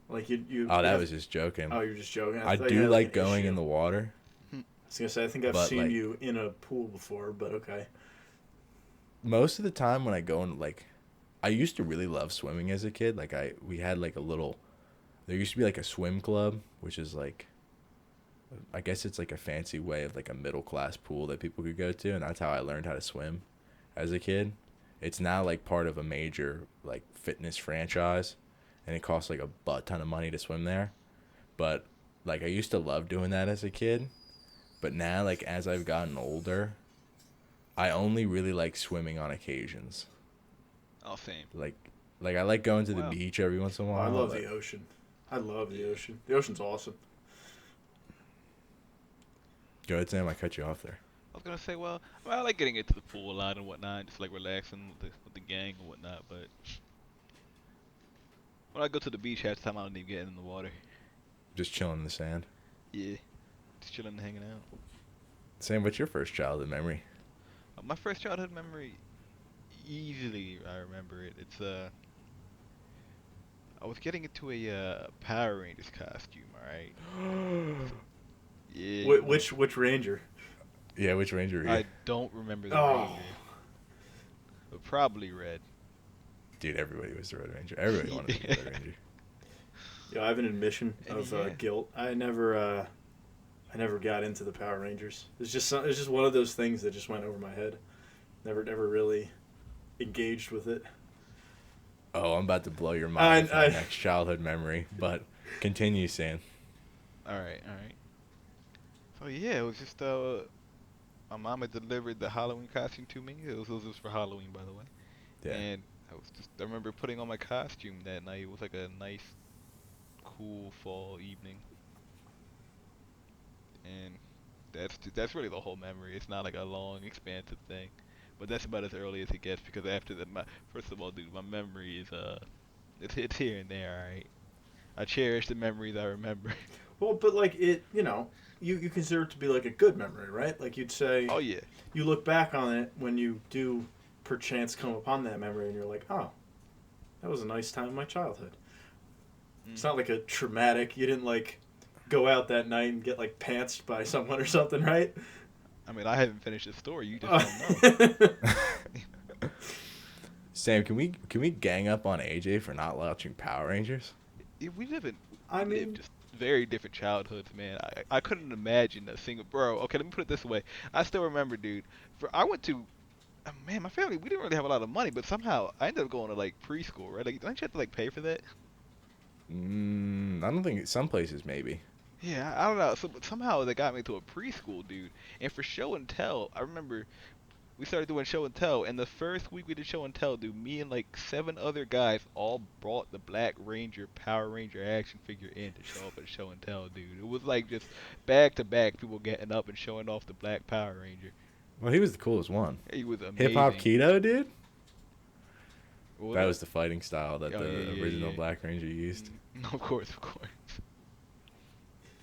Like you. Oh, that was just joking. Oh, you're just joking. I do like going in the water. I was gonna say I think I've seen you in a pool before, but okay. Most of the time when I go in, like, I used to really love swimming as a kid. Like we had like a little, there used to be like a swim club, which is like, I guess it's like a fancy way of like a middle class pool that people could go to, and that's how I learned how to swim as a kid. It's now like part of a major like fitness franchise, and it costs like a butt ton of money to swim there. But like I used to love doing that as a kid, but now like as I've gotten older, I only really like swimming on occasions. Oh, same. Like I like going to the beach every once in a while. I love the ocean. I love the ocean. The ocean's awesome. Go ahead, Sam. I cut you off there. I was gonna say, well, I like getting into the pool a lot and whatnot, just like relaxing with the gang and whatnot. But when I go to the beach, half the time I don't even get in the water. Just chilling in the sand. Yeah, just chilling and hanging out. Sam, what's your first childhood memory? My first childhood memory, easily I remember it. It's I was getting into a Power Rangers costume. All right. Yeah. Which Ranger? Yeah, which Ranger are you? I don't remember the Ranger. But probably red. Dude, everybody was the Red Ranger. Everybody wanted to be the Red Ranger. Yeah, I have an admission of guilt. I never got into the Power Rangers. It's just one of those things that just went over my head. Never really engaged with it. Oh, I'm about to blow your mind with my next childhood memory, but continue, Sam. All right. So yeah, it was just my mama delivered the Halloween costume to me. It was for Halloween, by the way. Yeah. And I remember putting on my costume that night. It was like a nice, cool fall evening. And that's really the whole memory. It's not like a long, expansive thing, but that's about as early as it gets because after that, first of all, dude, my memory is it's here and there. All right, I cherish the memories I remember. Well, but like it, you consider it to be like a good memory, right? Like you'd say, oh yeah, you look back on it when you do perchance come upon that memory, and you're like, oh, that was a nice time in my childhood. It's not like a traumatic. You didn't like go out that night and get like pantsed by someone or something, right? I mean, I haven't finished the story. You just don't know. Sam, can we gang up on AJ for not watching Power Rangers? We live just very different childhoods, man. I couldn't imagine a single bro. Okay, let me put it this way. I still remember, dude. I went to, man, my family. We didn't really have a lot of money, but somehow I ended up going to like preschool, right? Like, don't you have to like pay for that? I don't think some places maybe. Yeah, I don't know. Somehow they got me to a preschool, dude. And for show and tell, I remember we started doing show and tell. And the first week we did show and tell, dude, me and like 7 other guys all brought the Black Ranger Power Ranger action figure in to show up at show and tell, dude. It was like just back to back people getting up and showing off the Black Power Ranger. Well, he was the coolest one. He was amazing. Hip Hop Keto, dude. That was the fighting style that the original Black Ranger used. Of course.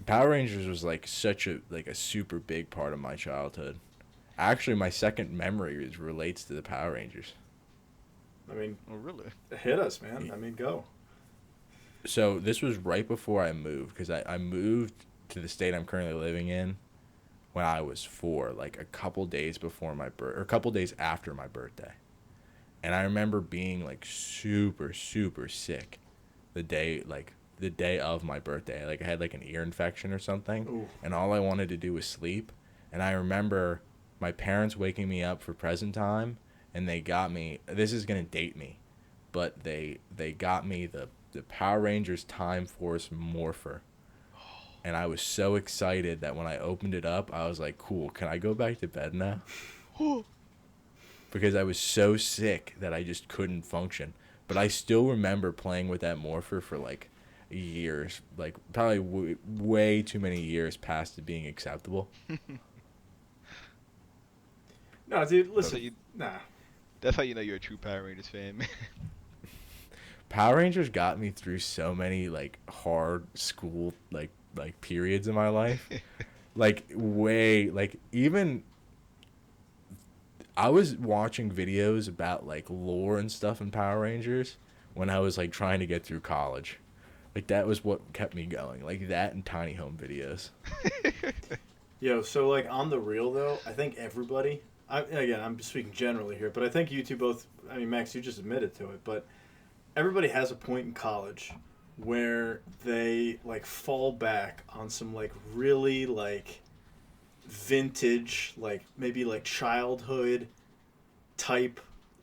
Power Rangers was like such a super big part of my childhood. Actually, my second memory relates to the Power Rangers. I mean, oh really? Hit us, man. I mean, go. So this was right before I moved because I moved to the state I'm currently living in when I was 4, like a couple days before my birth, or a couple days after my birthday. And I remember being like super, super sick the day of my birthday. Like I had like an ear infection or something. Ooh. And all I wanted to do was sleep. And I remember my parents waking me up for present time, and they got me, this is going to date me, but they got me the Power Rangers Time Force Morpher. And I was so excited that when I opened it up, I was like, cool, can I go back to bed now? Because I was so sick that I just couldn't function. But I still remember playing with that Morpher for like years, like probably way too many years past it being acceptable. No, dude, listen. That's how you know you're a true Power Rangers fan, man. Power Rangers got me through so many like hard school like periods in my life. Even I was watching videos about like lore and stuff in Power Rangers when I was like trying to get through college. Like that was what kept me going. Like that and tiny home videos. Yo, so like on the real though, I think everybody. I'm speaking generally here, but I think you two both. I mean, Max, you just admitted to it, but everybody has a point in college where they like fall back on some like really like vintage, like maybe like childhood type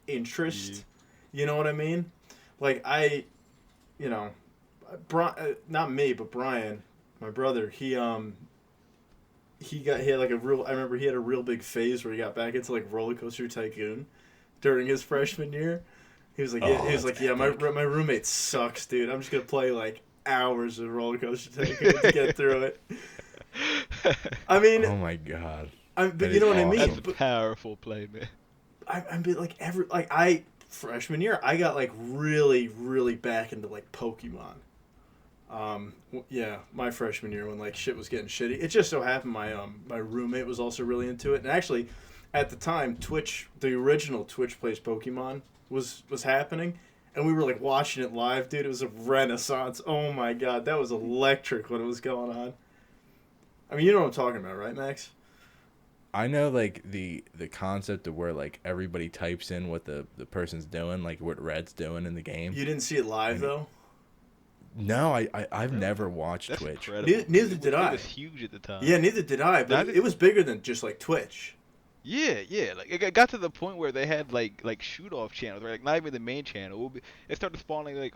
interest. Yeah. You know what I mean? Like not me, but Brian, my brother, he had like a real. I remember he had a real big phase where he got back into like Roller Coaster Tycoon during his freshman year. He was like, my roommate sucks, dude. I'm just gonna play like hours of Roller Coaster Tycoon to get through it. I mean, oh my god. But you know what I mean? That's a powerful play, man. Freshman year, I got like really, really back into like Pokemon. My freshman year when like shit was getting shitty. It just so happened my roommate was also really into it, and actually, at the time, the original Twitch Plays Pokemon was happening, and we were like watching it live, dude. It was a renaissance. Oh my god, that was electric when it was going on. I mean, you know what I'm talking about, right, Max? I know like the concept of where like everybody types in what the person's doing, like what Red's doing in the game. You didn't see it live though? No, I've never watched That's Twitch. Neither did I. It was huge at the time. Yeah, neither did I, but it was bigger than just like Twitch. Yeah. Like it got to the point where they had like shoot off channels, right? Like not even the main channel. It started spawning like,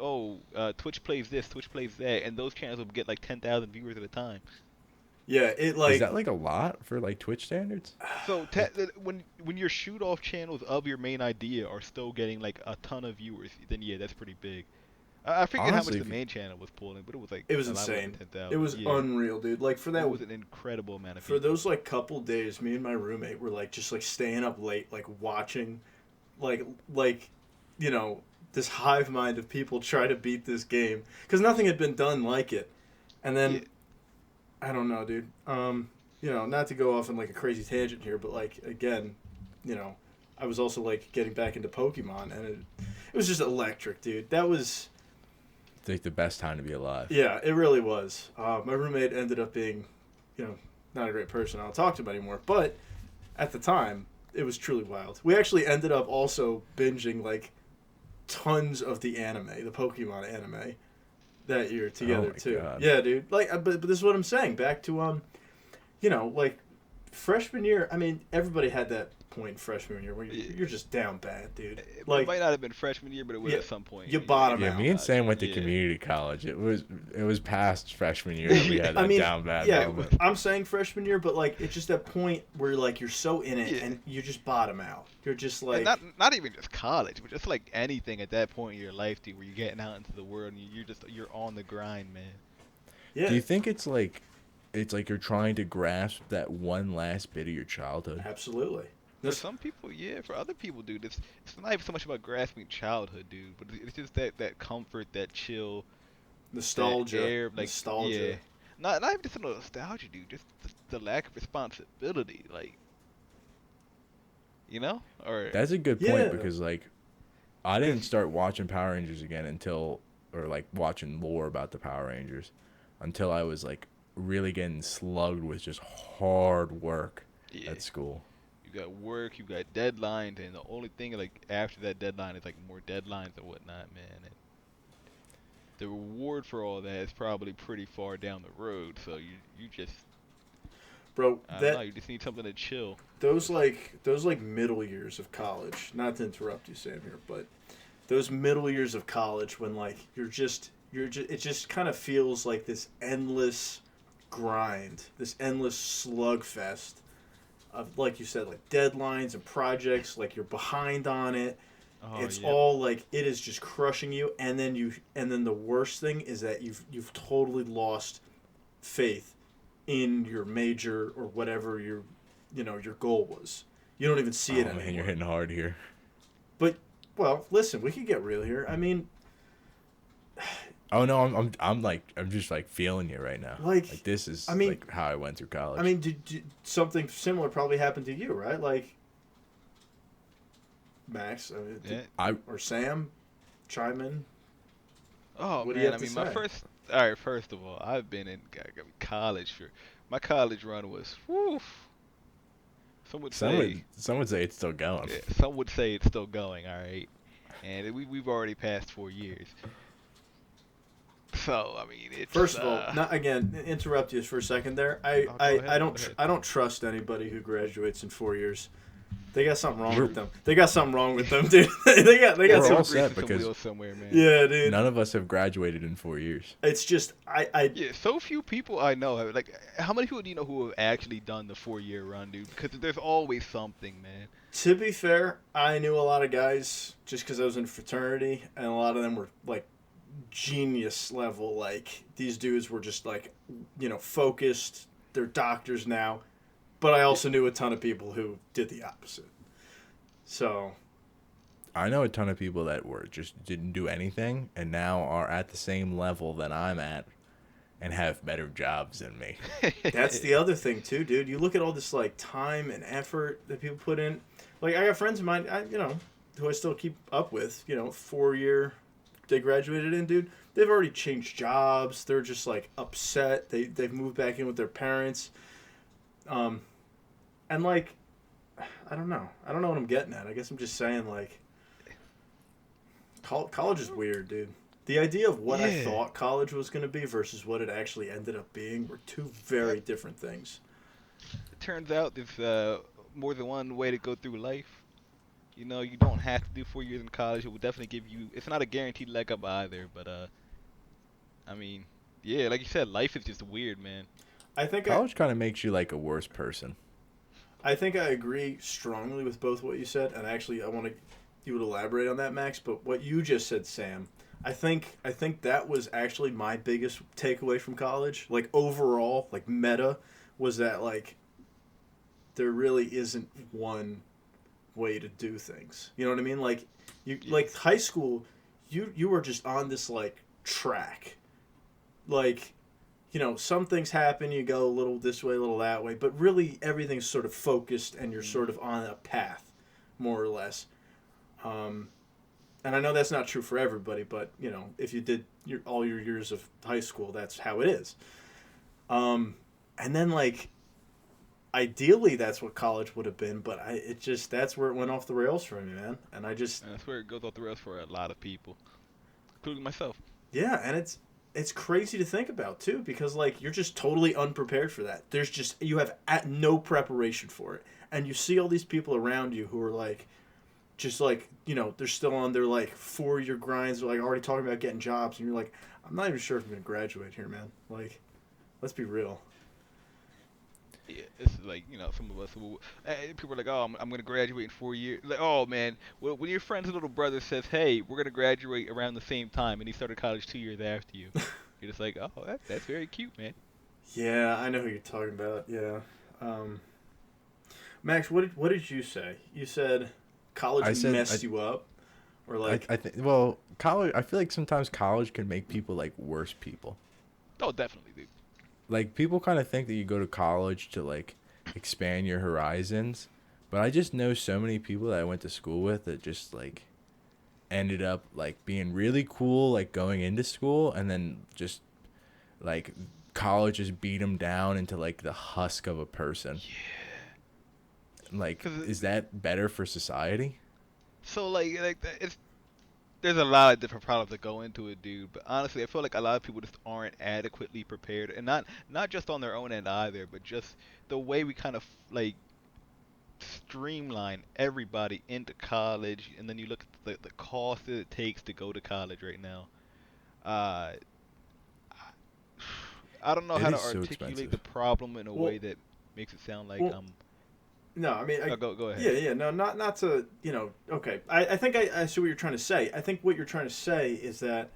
Twitch plays this, Twitch plays that, and those channels would get like 10,000 viewers at a time. Yeah, it like. Is that like a lot for like Twitch standards? So when your shoot off channels of your main idea are still getting like a ton of viewers, then yeah, that's pretty big. I forget Honestly, how much the main channel was pulling, but it was like it was a lot more than insane. 10,000. It was unreal, dude. Like for that, it was an incredible amount of for people. those like couple days, me and my roommate were like just like staying up late, like watching, like this hive mind of people try to beat this game because nothing had been done like it, and then. Yeah. I don't know, dude. Not to go off on like a crazy tangent here, but like again, I was also like getting back into Pokemon, and it was just electric, dude. That was it's like the best time to be alive. Yeah, it really was. My roommate ended up being, not a great person. I don't talk to him anymore, but at the time, it was truly wild. We actually ended up also binging like tons of the Pokemon anime. That year together too. God. Yeah, dude. Like, but this is what I'm saying. Back to like freshman year. I mean, everybody had that point freshman year where you're just down bad, dude. Like, it might not have been freshman year, but it was at some point. You bottom out. out. Me and Sam went to community college. It was past freshman year that we had that down bad moment. I'm saying freshman year, but like it's just that point where like you're so in it and you just bottom out. You're just like not even just college, but just like anything at that point in your life, dude, where you're getting out into the world and you're on the grind, man. Yeah. Do you think it's like you're trying to grasp that one last bit of your childhood? Absolutely. For some people, yeah. For other people, dude, it's not even so much about grasping childhood, dude, but it's just that comfort, that chill, nostalgia, that air, like, nostalgia. Yeah. Not even just the nostalgia, dude. Just the lack of responsibility, like, Or that's a good point because like, I didn't start watching Power Rangers again watching lore about the Power Rangers until I was like really getting slugged with just hard work Yeah. at school. You got work, you got deadlines, and the only thing like after that deadline is like more deadlines and whatnot, man. And the reward for all that is probably pretty far down the road. So you just Bro, I don't know, you just need something to chill. those like middle years of college. Not to interrupt you, Sam, here, but those middle years of college when like it just kind of feels like this endless grind, this endless slugfest of, like you said, like deadlines and projects, like you're behind on it. Oh It's yeah. all like it is just crushing you, and then the worst thing is that you've totally lost faith in your major or whatever your goal was. You don't even see it Oh anymore. man, you're hitting hard here. But well, listen, we could get real here. I mean, Oh no, I'm just like feeling you right now. Like, this is I mean- like how I went through college. I mean, did something similar probably happened to you, right? Like Max, Yeah. or Sam, chime in. Oh What do you man, have I to mean, say? all right. First of all, I've been in college for my college run was, whew, some would say, some would say it's still going. yeah, some would say it's still going. All right, and we've already passed 4 years. So I mean, it's First of all, not again. Interrupt you for a second there. go ahead, I go ahead. don't trust anybody who graduates in 4 years. They got something wrong We're- with them. They got something wrong with them, dude. they got We're some. all greasing set some because- wheels somewhere, man. Yeah, dude. None of us have graduated in 4 years. It's just I Yeah, so few people I know. Like, how many people do you know who have actually done the 4 year run, dude? Because there's always something, man. To be fair, I knew a lot of guys just because I was in fraternity, and a lot of them were like genius level. Like these dudes were just like, focused. They're doctors now, but I also knew a ton of people who did the opposite. So I know a ton of people that were just didn't do anything and now are at the same level that I'm at and have better jobs than me. that's the other thing too, dude. You look at all this like time and effort that people put in. Like I got friends of mine, who I still keep up with. 4 year, they graduated in, dude. They've already changed jobs. They're just like upset. They've moved back in with their parents. And like, I don't know. I don't know what I'm getting at. I guess I'm just saying like, college is weird, dude. The idea of what I Yeah. thought college was going to be versus what it actually ended up being were two very different things. It turns out there's more than one way to go through life. You know, you don't have to do 4 years in college. It will definitely give you. It's not a guaranteed leg up either, but I mean, yeah, like you said, life is just weird, man. I think College kind of makes you like a worse person. I think I agree strongly with both what you said, and actually I want you to elaborate on that, Max. But what you just said, Sam, I think that was actually my biggest takeaway from college. Like overall, like meta, was that like there really isn't one way to do things. You know what I mean? Like like high school, you were just on this like track, like. Some things happen, you go a little this way, a little that way, but really everything's sort of focused and you're sort of on a path, more or less. And I know that's not true for everybody, but, if you did all your years of high school, that's how it is. And then, like, ideally that's what college would have been, but that's where it went off the rails for me, man. And And that's where it goes off the rails for a lot of people, including myself. yeah, and it's crazy to think about too, because like you're just totally unprepared for that. You have no preparation for it, and you see all these people around you who are like, just like they're still on their like 4 year grinds. They're like already talking about getting jobs, and you're like, I'm not even sure if I'm gonna graduate here, man. Like, let's be real. Yeah, it's like, some of us people are like, oh, I'm gonna graduate in 4 years. Like, oh man, well, when your friend's little brother says, hey, we're gonna graduate around the same time, and he started college 2 years after you, you're just like, oh, that's very cute, man. Yeah, I know who you're talking about. Yeah, Max, what did you say? You said college messed you up, or like I think college. I feel like sometimes college can make people like worse people. Oh, definitely, dude. Like people kind of think that you go to college to like expand your horizons, but I just know so many people that I went to school with that just like ended up like being really cool like going into school and then just like college just beat them down into like the husk of a person. Like, 'Cause is that better for society? so it's there's a lot of different problems that go into it, dude. But honestly, I feel like a lot of people just aren't adequately prepared, and not just on their own end either, but just the way we kind of like streamline everybody into college, and then you look at the cost that it takes to go to college right now. Uh, I don't know It how to is so articulate expensive. the problem in a Well, way that makes it sound like well, no, I mean, Oh, go ahead. yeah, no, not to, okay. I think I see what you're trying to say. I think what you're trying to say is that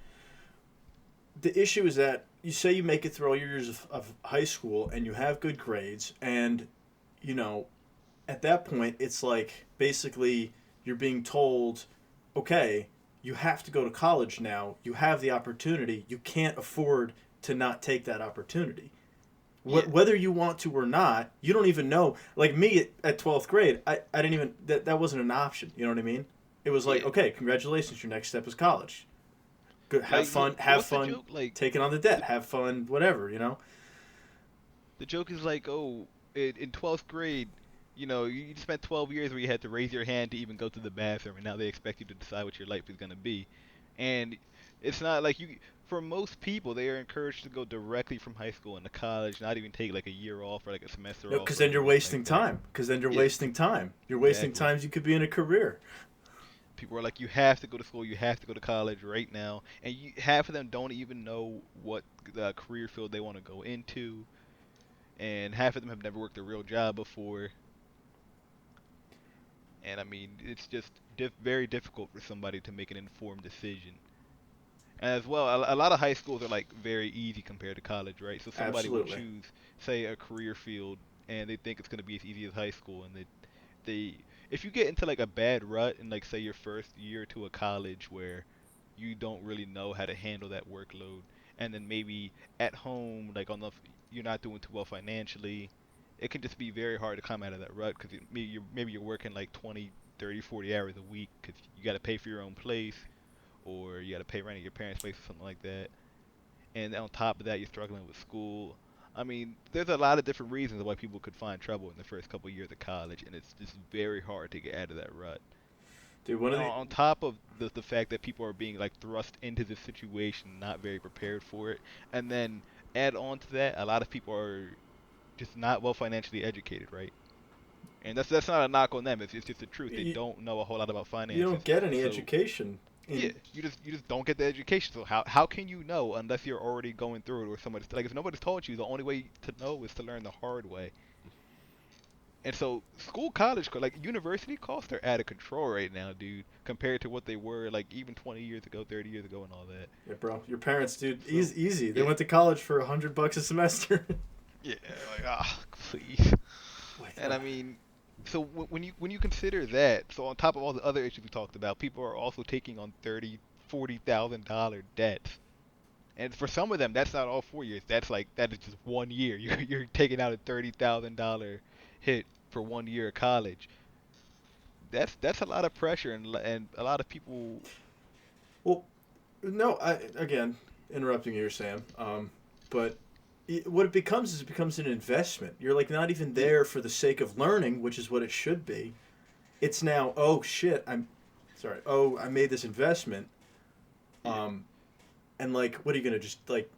the issue is that you say you make it through all your years of high school and you have good grades, and, you know, at that point, it's like basically you're being told, okay, you have to go to college now. You have the opportunity. You can't afford to not take that opportunity. Yeah, Whether you want to or not, you don't even know. Like me at 12th grade, I didn't even, that wasn't an option. You know what I mean? It was like, yeah. okay, congratulations, your next step is college. Good, Like, have what's the fun joke? Like, taking on the debt, the, have fun, whatever, the joke is like, oh, in 12th grade, you spent 12 years where you had to raise your hand to even go to the bathroom, and now they expect you to decide what your life is gonna be. And it's not like you. For most people, they are encouraged to go directly from high school into college, not even take like a year off or like a semester No, off because or then you're anything wasting like that. time. Because then you're Yeah, wasting time. You're wasting exactly. times you could be in a career. People are like, you have to go to school, you have to go to college right now, and half of them don't even know what career field they want to go into, and half of them have never worked a real job before. And I mean, it's just very difficult for somebody to make an informed decision. And as well, a lot of high schools are like very easy compared to college, right? So somebody will Absolutely. choose, say, a career field, and they think it's going to be as easy as high school, and they if you get into like a bad rut in like say your first year to a college where you don't really know how to handle that workload, and then maybe at home like you're not doing too well financially, it can just be very hard to come out of that rut because maybe you're working like 20, 30, 40 hours a week because you got to pay for your own place, or you got to pay rent at your parents' place or something like that. And on top of that, you're struggling with school. I mean, there's a lot of different reasons why people could find trouble in the first couple of years of college, and it's just very hard to get out of that rut. Dude, one of the On top of the fact that people are being like thrust into this situation, not very prepared for it, and then add on to that, a lot of people are just not well financially educated, right? And that's not a knock on them. It's just the truth. They you, don't know a whole lot about you don't finances. get any So education yeah, in you just don't get the education. So how can you know unless you're already going through it or somebody's like if nobody's told you, the only way to know is to learn the hard way. And so school, college, like university costs are out of control right now, dude, compared to what they were like even 20 years ago, 30 years ago, and all that. Yeah, bro. Your parents, dude, So easy. They yeah, went to college for $100 a semester. yeah, like please. Like, And I mean, so when you consider that, so on top of all the other issues we talked about, people are also taking on 30, $40,000 debts. And for some of them, that's not all 4 years. That is just 1 year. You're taking out a $30,000 hit for 1 year of college. That's a lot of pressure, and a lot of people. well, no, again interrupting you, Sam. But what it becomes an investment. You're like not even Yeah, there for the sake of learning, which is what it should be. It's now, oh shit, I'm sorry. Oh, I made this investment. yeah, Um, and like, what are you gonna just like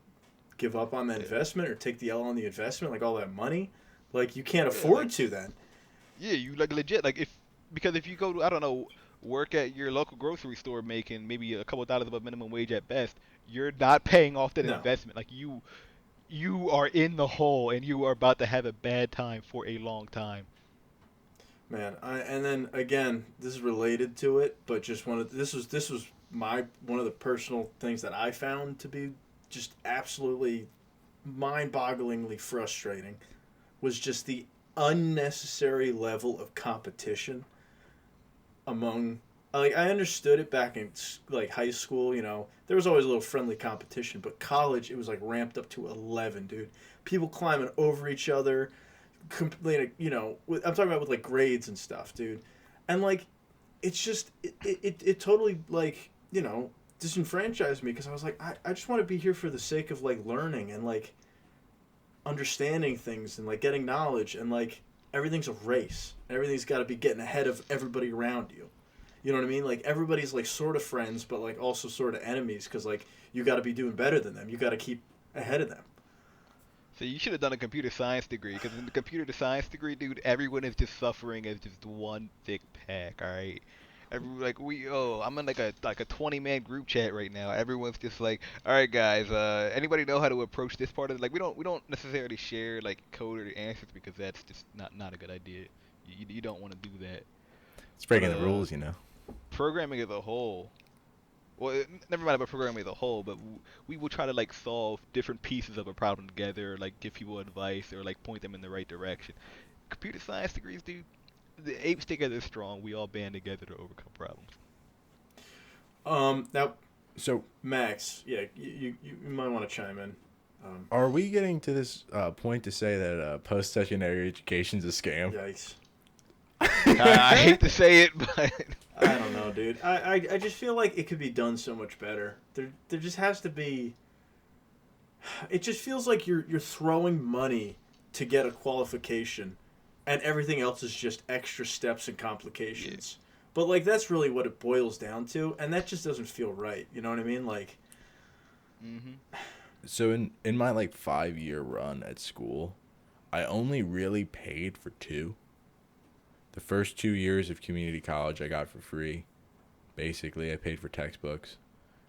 give up on that yeah, investment or take the L on the investment? Like all that money, like you can't yeah. afford to then. Yeah, you like legit like if because if you go to I don't know work at your local grocery store making maybe a couple dollars above minimum wage at best, you're not paying off that No, investment. Like you are in the hole and you are about to have a bad time for a long time. man. And then again, this is related to it, but just this was my one of the personal things that I found to be just absolutely mind-bogglingly frustrating was just the unnecessary level of competition among like I understood it back in like high school, there was always a little friendly competition, but college it was like ramped up to 11, dude. People climbing over each other, complaining, I'm talking about with like grades and stuff, dude. And like it's just it totally like, disenfranchised me because I was like I just want to be here for the sake of like learning and like understanding things and like getting knowledge, and like everything's a race. Everything's got to be getting ahead of everybody around you. You know what I mean? Like everybody's like sort of friends, but like also sort of enemies, because like you got to be doing better than them. You got to keep ahead of them. So you should have done a computer science degree, because in the computer science degree, dude, everyone is just suffering as just one thick pack. All right. I'm in like a 20-man group chat right now. Everyone's just like, all right, guys. Anybody know how to approach this part of it? Like, we don't necessarily share like code or answers, because that's just not a good idea. You don't want to do that. It's breaking But, the rules, you know. Programming as a whole. Well, never mind about programming as a whole, but we will try to like solve different pieces of a problem together, like give people advice or like point them in the right direction. Computer science degrees, dude, the apes together strong. We all band together to overcome problems. Now, So, Max, yeah, you might want to chime in. are we getting to this point to say that post-secondary education's a scam? Yikes. I hate to say it, but I don't know, dude. I just feel like it could be done so much better. There just has to be. It just feels like you're throwing money to get a qualification, and everything else is just extra steps and complications. Yeah. But like that's really what it boils down to, and that just doesn't feel right. You know what I mean? Like. Mm-hmm. So in my like 5-year run at school, I only really paid for 2. The first 2 years of community college I got for free. Basically, I paid for textbooks.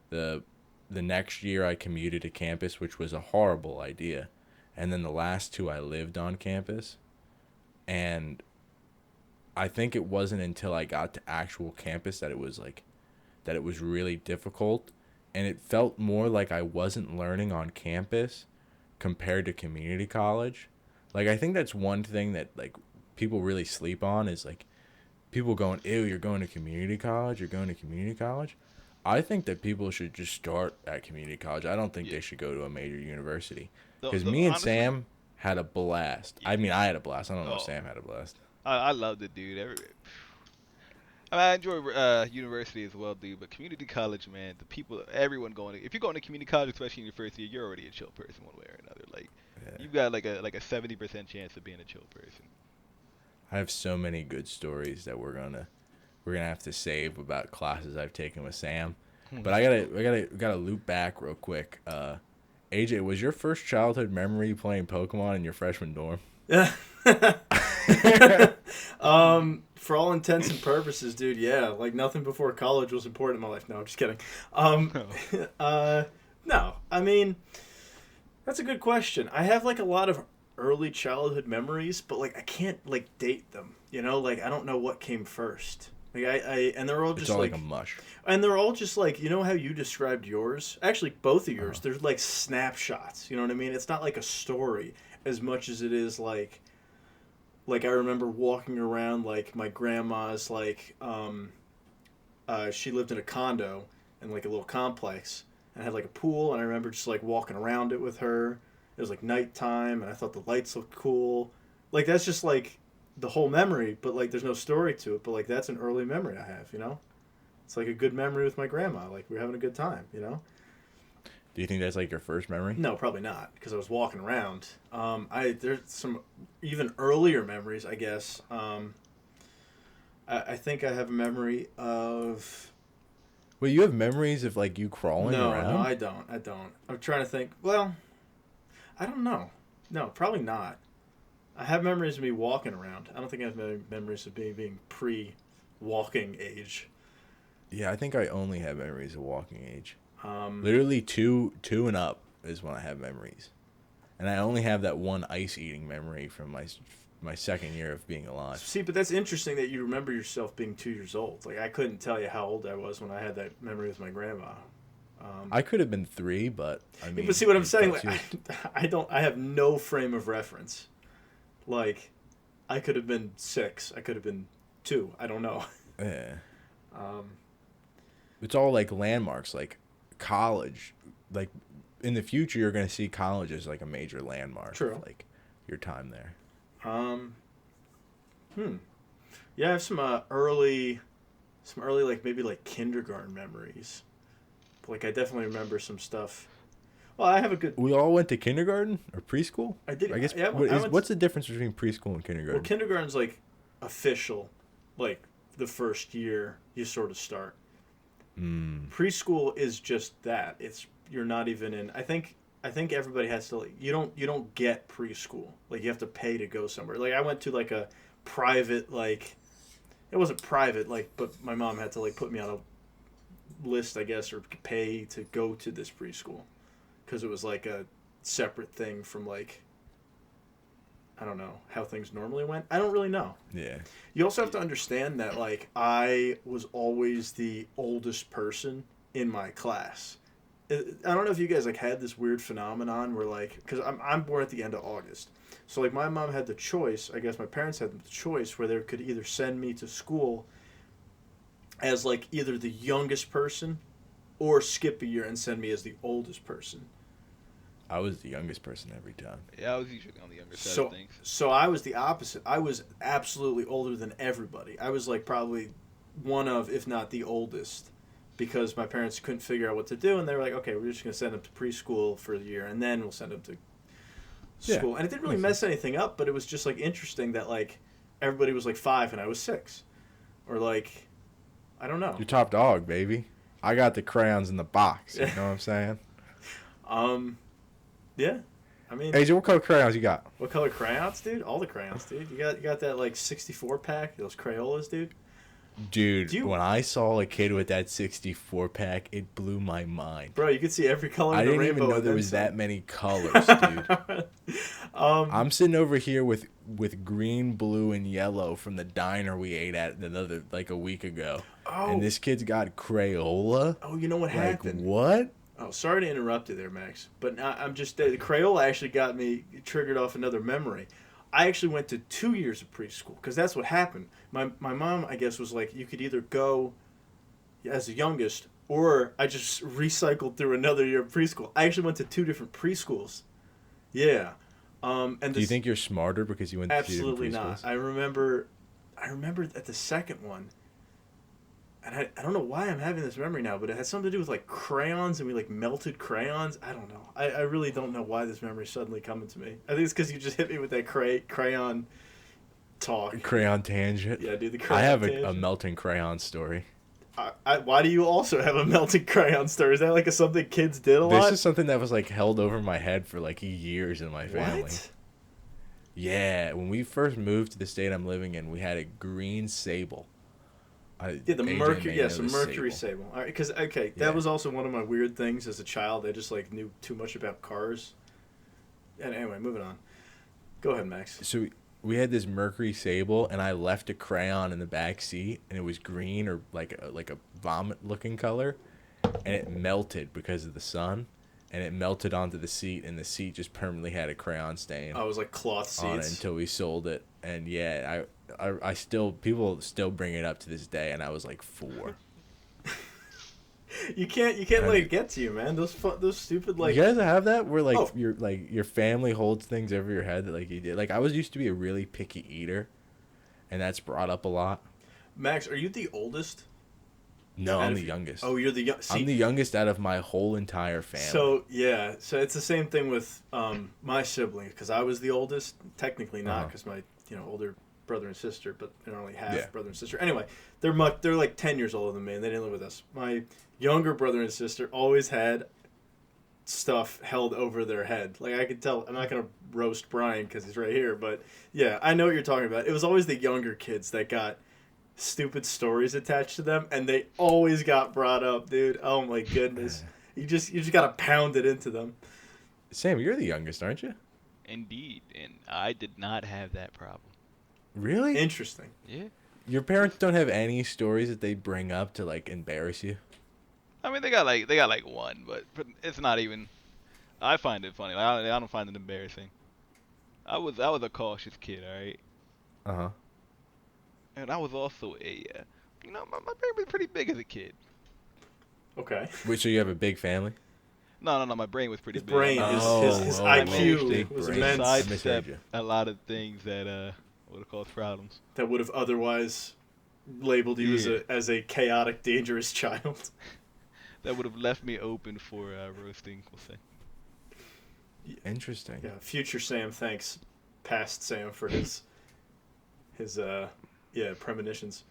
The next year I commuted to campus, which was a horrible idea. And then the last 2 I lived on campus. And I think it wasn't until I got to actual campus that it was really difficult, and it felt more like I wasn't learning on campus compared to community college. Like I think that's one thing that like people really sleep on is like people going, ew, you're going to community college, I think that people should just start at community college. I don't think they should go to a major university, because me and honestly, Sam had a blast. I mean, I had a blast. I don't know if Sam had a blast. I loved it, dude. I enjoy university as well, dude. But community college, man, everyone going. If you're going to community college, especially in your first year, you're already a chill person one way or another. Like, you've got like a 70% chance of being a chill person. I have so many good stories that we're gonna have to save about classes I've taken with Sam. But I gotta loop back real quick. AJ, was your first childhood memory playing Pokemon in your freshman dorm? For all intents and purposes, dude, yeah. Like nothing before college was important in my life. No, I'm just kidding. No, I mean, that's a good question. I have like a lot of early childhood memories, but like I can't like date them. You know, like I don't know what came first. Like and they're all just it's all like a mush. And they're all just like, you know how you described yours? Actually, both of yours. They're like snapshots. You know what I mean? It's not like a story as much as it is like I remember walking around like my grandma's like she lived in a condo in like a little complex and had like a pool, and I remember just like walking around it with her. It was like nighttime and I thought the lights looked cool. Like that's just like the whole memory, but like there's no story to it, but like that's an early memory I have, you know? It's like a good memory with my grandma. Like we're having a good time, you know? Do you think that's like your first memory? No, probably not, because I was walking around. There's some even earlier memories, I guess. I think I have a memory of. Well, you have memories of like you crawling around? No, I don't. I'm trying to think. Well, I don't know. No, probably not. I have memories of me walking around. I don't think I have memories of being pre-walking age. Yeah, I think I only have memories of walking age. Literally two and up is when I have memories, and I only have that one ice eating memory from my second year of being alive. See, but that's interesting that you remember yourself being 2 years old. Like I couldn't tell you how old I was when I had that memory with my grandma. I could have been 3, but I mean. But see what I'm saying? Like, I have no frame of reference. Like, I could have been 6. I could have been 2. I don't know. Yeah. It's all like landmarks, like college. Like in the future, you're going to see college as like a major landmark. True. Of, like your time there. Yeah, I have some early like maybe like kindergarten memories. Like I definitely remember some stuff. Well, I have a good. We all went to kindergarten or preschool. I did. I guess. Yeah, I went What's the difference between preschool and kindergarten? Well, kindergarten's like official, like the first year you sort of start. Preschool is just that. You're not even in. I think everybody has to. Like, you don't get preschool. Like you have to pay to go somewhere. Like I went to like a private like. It wasn't private like, but my mom had to like put me on a list, I guess, or pay to go to this preschool, because it was like a separate thing from like. I don't know how things normally went. I don't really know. Yeah. You also have to understand that, like, I was always the oldest person in my class. I don't know if you guys, like, had this weird phenomenon where, like, because I'm born at the end of August. So, like, my mom had the choice, I guess my parents had the choice, where they could either send me to school as, like, either the youngest person or skip a year and send me as the oldest person. I was the youngest person every time. Yeah, I was usually on the younger side of things. So I was the opposite. I was absolutely older than everybody. I was like probably one of, if not the oldest, because my parents couldn't figure out what to do, and they were like, okay, we're just going to send him to preschool for a year, and then we'll send him to school. Yeah, and it didn't really mess anything up, but it was just like interesting that like everybody was like 5 and I was 6. Or like, I don't know. You're top dog, baby. I got the crayons in the box. You know what I'm saying? Yeah. I mean, AJ, what color crayons you got? what color crayons, dude? All the crayons, dude. You got that like 64 pack, those Crayolas, dude. Dude, when I saw a kid with that 64 pack, it blew my mind. Bro, you could see every color in I the didn't rainbow. even know there was that many colors, dude. I'm sitting over here with green, blue, and yellow from the diner we ate at like a week ago. Oh. And this kid's got Crayola. Oh, you know what happened? What? Oh, sorry to interrupt you there, Max. But I'm just the Crayola actually got me triggered off another memory. I actually went to 2 years of preschool because that's what happened. My mom, I guess, was like, you could either go as the youngest, or I just recycled through another year of preschool. I actually went to 2 different preschools. Yeah. And Do you think you're smarter because you went to 2 different absolutely preschools? not. I remember at the second one. And I don't know why I'm having this memory now, but it had something to do with like crayons, and we like melted crayons. I don't know. I really don't know why this memory's suddenly coming to me. I think it's because you just hit me with that crayon talk. Crayon tangent. Yeah, dude, the crayon I have tangent. a melting crayon story. Why do you also have a melted crayon story? Is that like something kids did a lot? This is something that was like held over my head for like years in my family. What? Yeah, when we first moved to the state I'm living in, we had a green Sable. Yeah, the AJ Mercury. may Yes, know the the Mercury Sable. All right, because that Yeah. was also one of my weird things as a child. I just like knew too much about cars. And anyway, moving on. Go ahead, Max. So we had this Mercury Sable, and I left a crayon in the back seat, and it was green or like a vomit-looking color, and it melted because of the sun, and it melted onto the seat, and the seat just permanently had a crayon stain Oh, it was like cloth on it seats. until we sold it. And yeah, I still, people still bring it up to this day, and I was like 4. You can't let it get to you, man. Those stupid like. You guys have that where like Oh. your family holds things over your head that like you did. Like I used to be a really picky eater, and that's brought up a lot. Max, are you the oldest? No, Out I'm of the you- youngest. Oh, you're the young. See, I'm the youngest out of my whole entire family. so yeah, so it's the same thing with my siblings, because I was the oldest. Technically not, because my older brother and sister, but they're only half Yeah. brother and sister. Anyway, they're like 10 years older than me, and they didn't live with us. My younger brother and sister always had stuff held over their head. Like I could tell. I'm not gonna roast Brian because he's right here, but yeah, I know what you're talking about. It was always the younger kids that got stupid stories attached to them, and they always got brought up, dude. Oh my goodness, you just gotta pound it into them. Sam, you're the youngest, aren't you? Indeed, and I did not have that problem. Really? Interesting. Yeah. Your parents don't have any stories that they bring up to like embarrass you? I mean, they got like one, but it's not even. I find it funny. I don't find it embarrassing. I was a cautious kid, all right, Uh-huh. and I was also my brain was pretty big as a kid. Okay. Wait, so you have a big family? No, my brain was pretty His big. brain, his IQ big was brain. immense. I Sidestep misheard you. a lot of things that would have caused problems. That would have otherwise labeled you Yeah. as a chaotic, dangerous child. That would have left me open for roasting, we'll say. Interesting. Yeah, future Sam thanks past Sam for his premonitions.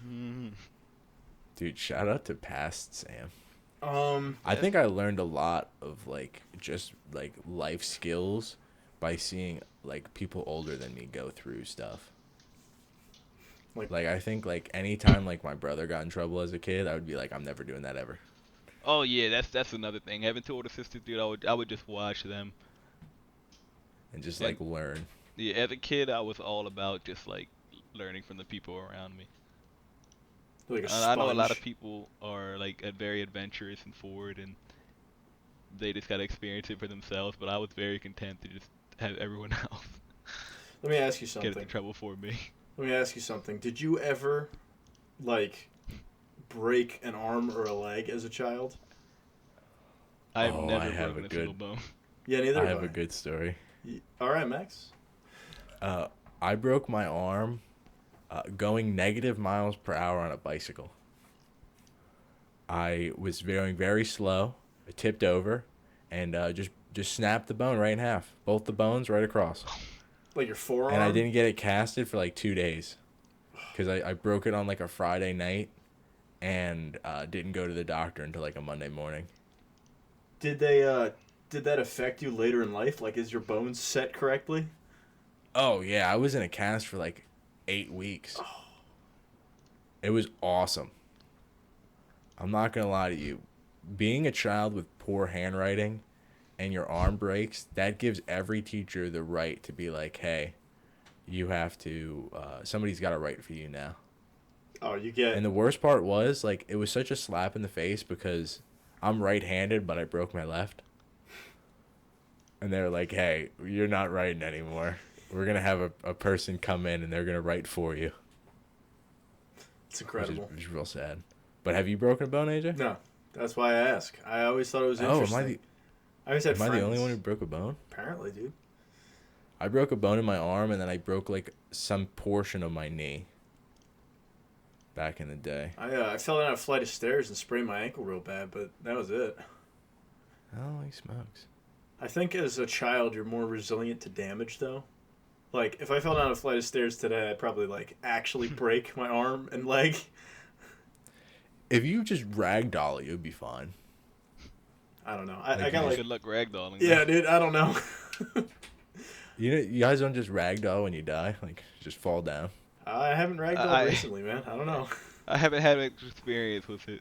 Mhm. Dude, shout out to past Sam. I Yes. think I learned a lot of like just like life skills by seeing like people older than me go through stuff. Like I think like anytime like my brother got in trouble as a kid, I would be like, I'm never doing that ever. Oh yeah, that's another thing. Having two older sisters, dude, I would just watch them. And just And like learn. yeah, as a kid, I was all about just like learning from the people around me. Like a And I know a lot of sponge. people are like very adventurous and forward, and they just gotta experience it for themselves. But I was very content to just have everyone else Let me ask you get into something. trouble for me. Let me ask you something. Did you ever, like, break an arm or a leg as a child? I've Oh, I never have broken a a single good bone. Yeah, neither I have have a good story. All right, Max. I broke my arm going negative miles per hour on a bicycle. I was very very slow. I tipped over, and just snapped the bone right in half. Both the bones right across. Like your forearm? And I didn't get it casted for like 2 days, because I broke it on like a Friday night, and didn't go to the doctor until like a Monday morning. Did that affect you later in life? Like, is your bones set correctly? Oh yeah, I was in a cast for like 8 weeks. It was awesome. I'm not gonna lie to you. Being a child with poor handwriting and your arm breaks, that gives every teacher the right to be like, hey, you have to, somebody's got to write for you now. Oh, you get... And the worst part was, like, it was such a slap in the face because I'm right-handed, but I broke my left. And they're like, hey, you're not writing anymore. We're going to have a person come in and they're going to write for you. It's incredible. Which is real sad. But have you broken a bone, AJ? No, that's why I ask. I always thought it was Oh, interesting. I always had am I friends. the only one who broke a bone? Apparently, dude. I broke a bone in my arm, and then I broke, like, some portion of my knee back in the day. I fell down a flight of stairs and sprained my ankle real bad, but that was it. Holy smokes. I think as a child, you're more resilient to damage, though. Like, if I fell down a flight of stairs today, I'd probably, like, actually break my arm and leg. If you just ragdoll it, you'd be fine. I don't know. Like, I got, like... Good luck ragdolling. Yeah, dude, I don't know. You guys don't just ragdoll when you die? Like, just fall down? I haven't ragdolled recently, man. I don't know. I haven't had much experience with it.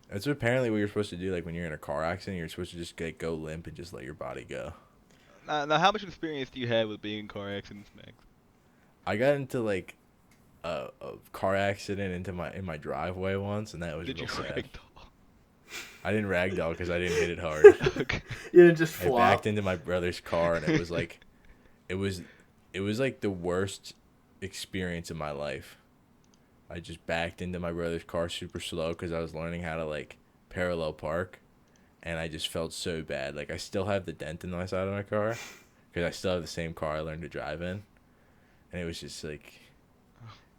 That's apparently what you're supposed to do, like, when you're in a car accident. You're supposed to just, like, go limp and just let your body go. Now, how much experience do you have with being in car accidents, Max? I got into, like, a car accident in my driveway once, and that was Did you real sad. ragdoll? I didn't ragdoll because I didn't hit it hard. Okay. You didn't just I flop. backed into my brother's car, and it was like, it was like the worst experience of my life. I just backed into my brother's car super slow because I was learning how to like parallel park, and I just felt so bad. Like I still have the dent in my side of my car because I still have the same car I learned to drive in, and it was just like,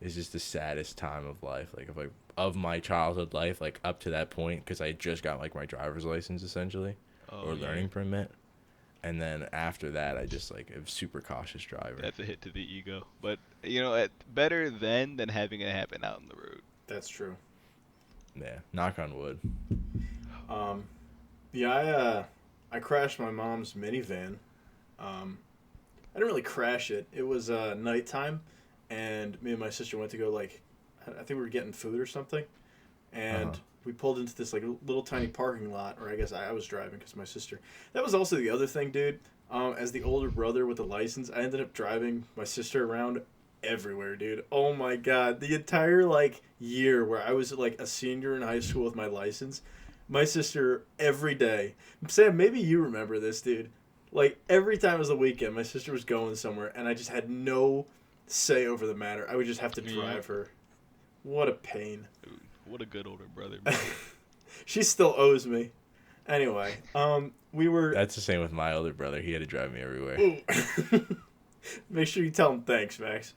it's just the saddest time of life, of my childhood life, like up to that point, because I had just got like my driver's license essentially, or learning permit, and then after that I just like a super cautious driver. That's a hit to the ego, but you know, better then than having it happen out on the road. That's true. Yeah, knock on wood. Yeah, I crashed my mom's minivan. I didn't really crash it. It was nighttime, and me and my sister went to go, like, I think we were getting food or something, and we pulled into this like little tiny parking lot, or I guess I was driving because my sister. That was also the other thing, dude. As the older brother with a license, I ended up driving my sister around everywhere, dude. Oh my god, the entire like year where I was like a senior in high school with my license, my sister every day. Sam, maybe you remember this, dude. Like every time it was the weekend, my sister was going somewhere, and I just had no say over the matter. I would just have to drive her. What a pain. Dude, what a good older brother, man. She still owes me. Anyway, we were... That's the same with my older brother. He had to drive me everywhere. Ooh. Make sure you tell him thanks, Max.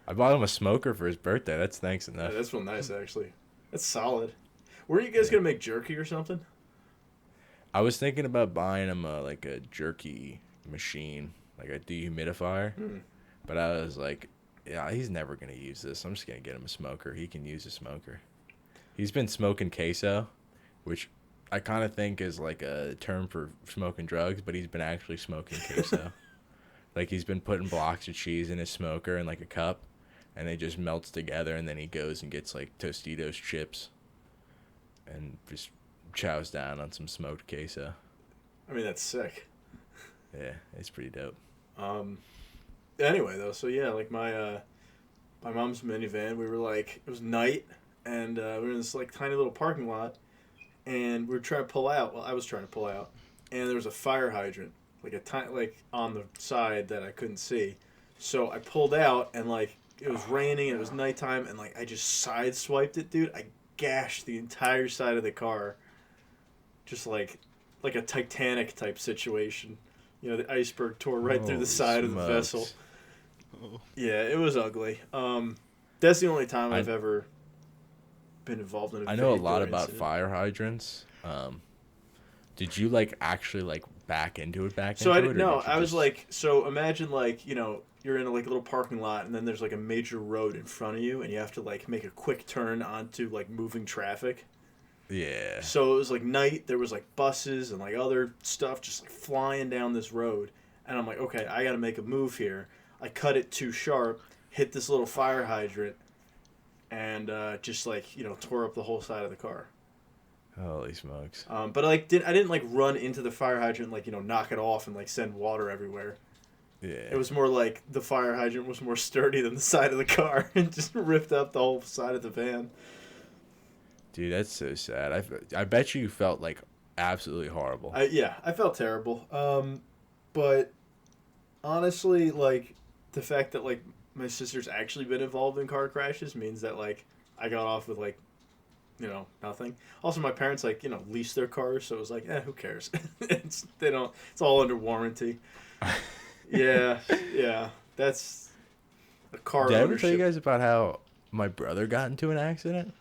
I bought him a smoker for his birthday. That's thanks enough. Yeah, that's real nice, actually. That's solid. Were you guys going to make jerky or something? I was thinking about buying him like a jerky machine, like a dehumidifier. But I was like, yeah, he's never going to use this. I'm just going to get him a smoker. He can use a smoker. He's been smoking queso, which I kind of think is like a term for smoking drugs, but he's been actually smoking queso. Like, he's been putting blocks of cheese in his smoker in like a cup, and it just melts together, and then he goes and gets like Tostitos chips and just chows down on some smoked queso. I mean, that's sick. Yeah, it's pretty dope. Anyway, though, so yeah, like my mom's minivan, we were like, it was night, and we were in this like tiny little parking lot, and we were trying to pull out. Well, I was trying to pull out, and there was a fire hydrant, like on the side that I couldn't see. So I pulled out, and like it was raining, and it was nighttime, and like I just sideswiped it, dude. I gashed the entire side of the car, just like a Titanic type situation. You know, the iceberg tore right through the side of the vessel. Oh. Yeah, it was ugly. That's the only time I've ever been involved in a I know a lot vehicular about incident. fire hydrants. Did you like actually like back into it? So I into didn't it, or know. did you I was just- like, so imagine like, you know, you're in like a little parking lot, and then there's like a major road in front of you, and you have to like make a quick turn onto like moving traffic. yeah. So it was like night. There was like buses and like other stuff just like flying down this road, and I'm like, okay, I got to make a move here. I cut it too sharp, hit this little fire hydrant, and just like, you know, tore up the whole side of the car. Holy smokes. But I didn't like run into the fire hydrant, like, you know, knock it off and like send water everywhere. Yeah. It was more like the fire hydrant was more sturdy than the side of the car and just ripped up the whole side of the van. Dude, that's so sad. I bet you felt like absolutely horrible. I felt terrible. But honestly, like the fact that like my sister's actually been involved in car crashes means that like I got off with like, you know, nothing. Also, my parents like, you know, leased their cars, so it was like, who cares? It's all under warranty. Yeah. That's a car Did I ever ownership. tell you guys about how my brother got into an accident?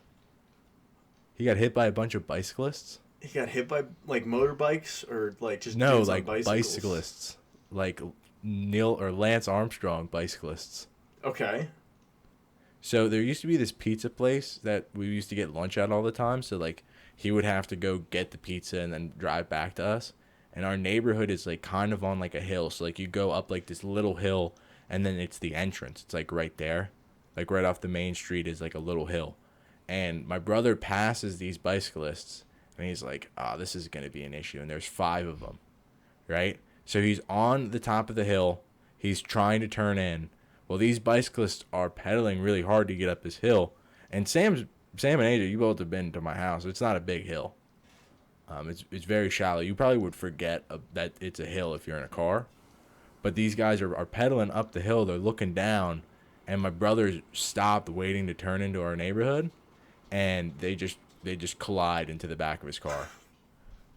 He got hit by a bunch of bicyclists. He got hit by like motorbikes or like just No, dudes on like bicycles? bicyclists. Like Neil or Lance Armstrong bicyclists. Okay. So there used to be this pizza place that we used to get lunch at all the time. So like he would have to go get the pizza and then drive back to us. And our neighborhood is like kind of on like a hill. So like you go up like this little hill and then it's the entrance. It's like right there. Like right off the main street is like a little hill. And my brother passes these bicyclists and he's like, this is going to be an issue. And there's 5 of them, right? So he's on the top of the hill. He's trying to turn in. Well, these bicyclists are pedaling really hard to get up this hill. And Sam and AJ, you both have been to my house. It's not a big hill. It's very shallow. You probably would forget that it's a hill if you're in a car. But these guys are pedaling up the hill. They're looking down. And my brother stopped waiting to turn into our neighborhood. And they just collide into the back of his car.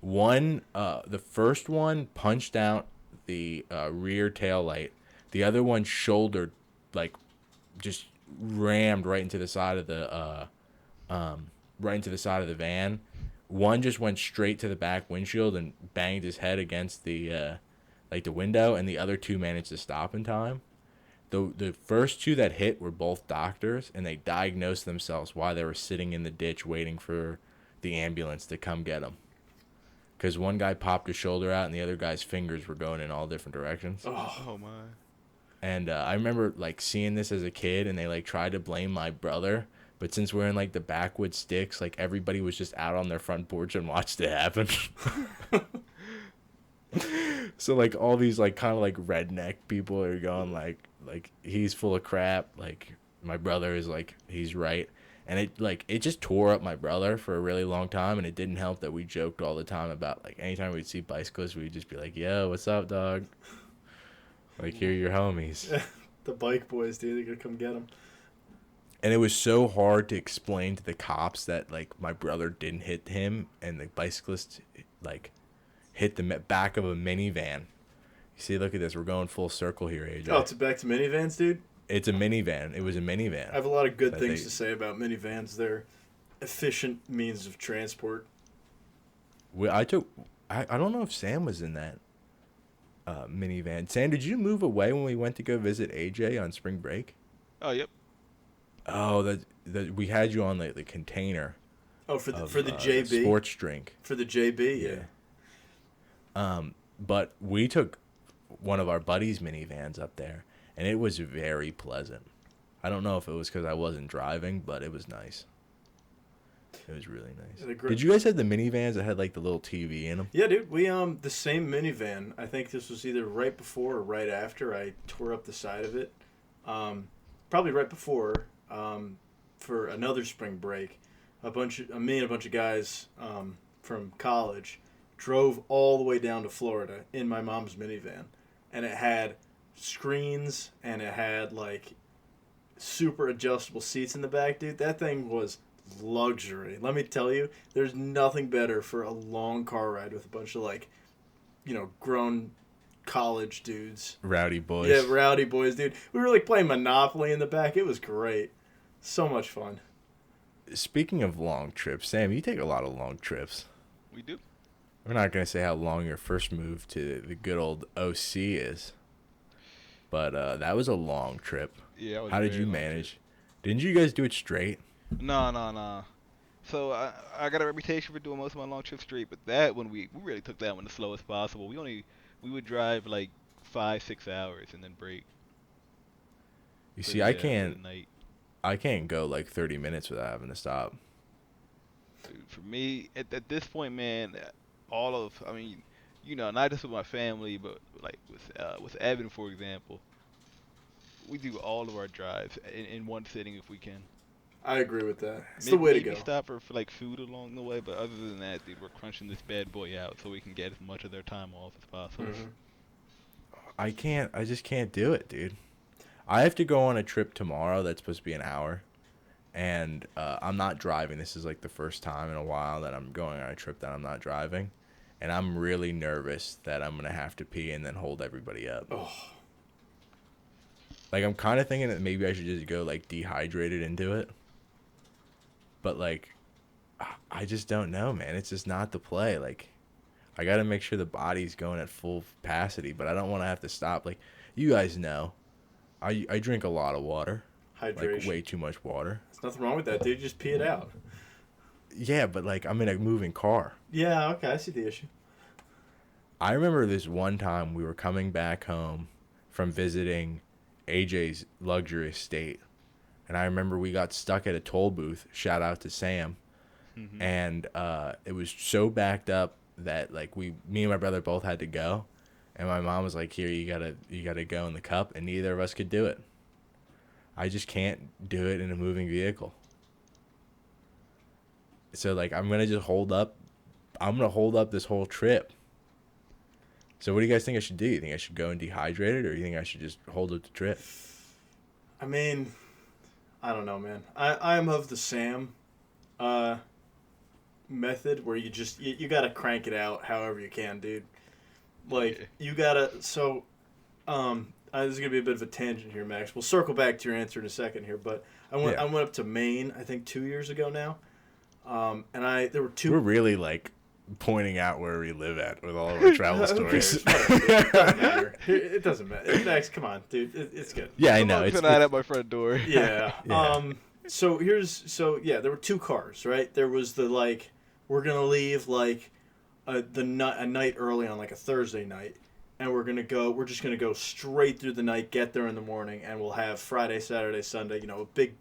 The first one punched out the rear tail light. The other one shouldered, like, just rammed right into the side of the van. One just went straight to the back windshield and banged his head against the window, and the other 2 managed to stop in time. The first 2 that hit were both doctors, and they diagnosed themselves while they were sitting in the ditch waiting for the ambulance to come get them. Because one guy popped his shoulder out, and the other guy's fingers were going in all different directions. Oh my. And I remember like seeing this as a kid, and they like tried to blame my brother, but since we're in like the backwoods sticks, like everybody was just out on their front porch and watched it happen. So like all these like kind of like redneck people are going like he's full of crap, like my brother is like he's right. And it just tore up my brother for a really long time, and it didn't help that we joked all the time about like anytime we'd see bicyclists, we'd just be like, yo, what's up, dog? Like, here are your homies. The bike boys, dude, they're gonna come get him. And it was so hard to explain to the cops that like my brother didn't hit him, and the bicyclist like hit the back of a minivan. You see, look at this. We're going full circle here, AJ. Oh, it's back to minivans, dude. It's a minivan. It was a minivan. I have a lot of good things to say about minivans. They're efficient means of transport. I I don't know if Sam was in that minivan. Sam, did you move away when we went to go visit AJ on spring break? Oh, yep. Oh, that we had you on the container. Oh, for the JB sports drink. For the JB, yeah. But we took one of our buddies' minivans up there, and it was very pleasant. I don't know if it was because I wasn't driving, but it was nice. It was really nice. Did you guys have the minivans that had like the little TV in them? Yeah, dude. We the same minivan. I think this was either right before or right after I tore up the side of it. Probably right before. For another spring break, me and a bunch of guys from college drove all the way down to Florida in my mom's minivan, and it had screens and it had like super adjustable seats in the back, dude. That thing was luxury. Let me tell you, there's nothing better for a long car ride with a bunch of like, grown college dudes. Rowdy boys. Yeah, rowdy boys, dude. We were like playing Monopoly in the back. It was great. So much fun. Speaking of long trips, Sam, you take a lot of long trips. We do. We're not going to say how long your first move to the good old OC is, but that was a long trip. Yeah. It was how did you manage? Didn't you guys do it straight? No. So I got a reputation for doing most of my long trips straight, but that one we really took that one the slowest possible. We would drive like 5-6 hours and then break. You see, I can't go like 30 minutes without having to stop. Dude, for me, at this point, man, not just with my family, but like with Evan, for example, we do all of our drives in one sitting if we can. I agree with that. It's the way to go. Maybe stop for like food along the way, but other than that, dude, we're crunching this bad boy out so we can get as much of their time off as possible. Mm-hmm. I just can't do it, dude. I have to go on a trip tomorrow that's supposed to be an hour, and I'm not driving. This is like the first time in a while that I'm going on a trip that I'm not driving, and I'm really nervous that I'm going to have to pee and then hold everybody up. Oh. Like, I'm kind of thinking that maybe I should just go, like, dehydrated into it. But, like, I just don't know, man. It's just not the play. Like, I got to make sure the body's going at full capacity, but I don't want to have to stop. Like, you guys know, I drink a lot of water. Hydration. Like, way too much water. There's nothing wrong with that, dude. Just pee it out. Yeah, but, like, I'm in a moving car. Yeah, okay. I see the issue. I remember this one time we were coming back home from visiting AJ's luxury estate, and I remember we got stuck at a toll booth. Shout out to Sam. Mm-hmm. And it was so backed up that like me and my brother both had to go, and my mom was like, "Here, you gotta go in the cup," and neither of us could do it. I just can't do it in a moving vehicle. So like I'm gonna hold up this whole trip. So what do you guys think I should do? You think I should go and dehydrate it, or you think I should just hold up the trip? I mean, I don't know, man. I am of the S.A.M. Method where you gotta crank it out however you can, dude. Like you gotta. So, this is gonna be a bit of a tangent here, Max. We'll circle back to your answer in a second here, but I went up to Maine, I think 2 years ago now, and there were two. We're really like pointing out where we live at with all of our travel stories. It doesn't matter. Max, come on, dude. It's good. Yeah, I know. It's tonight at my front door. Yeah. So there were two cars, right? There was the like we're gonna leave like a night early on like a Thursday night, and we're just gonna go straight through the night, get there in the morning, and we'll have Friday, Saturday, Sunday, a big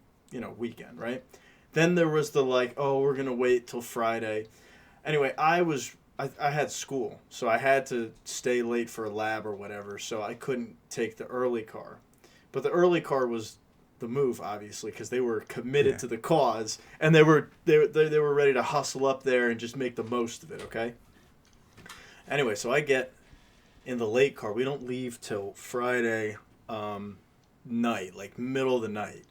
weekend, right? Then there was the like, oh, we're gonna wait till Friday. Anyway, I had school, so I had to stay late for a lab or whatever, so I couldn't take the early car. But the early car was the move, obviously, because they were committed to the cause, and they were ready to hustle up there and just make the most of it, okay? Anyway, so I get in the late car. We don't leave till Friday night, like middle of the night.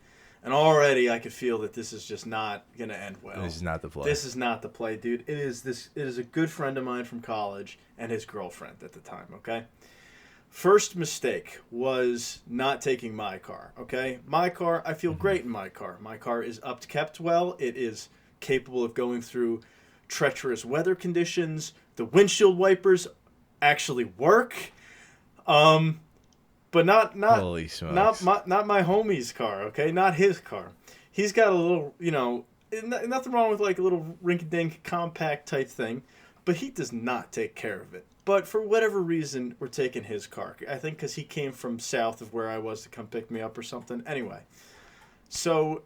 And already I could feel that this is just not going to end well. This is not the play. This is not the play, dude. It is a good friend of mine from college and his girlfriend at the time, okay? First mistake was not taking my car, okay? My car, I feel great in my car. My car is kept well. It is capable of going through treacherous weather conditions. The windshield wipers actually work. But not Holy smokes. not my homie's car, okay? Not his car. He's got a little, nothing wrong with like a little rink-a-dink compact type thing, but he does not take care of it. But for whatever reason, we're taking his car. I think because he came from south of where I was to come pick me up or something. Anyway, so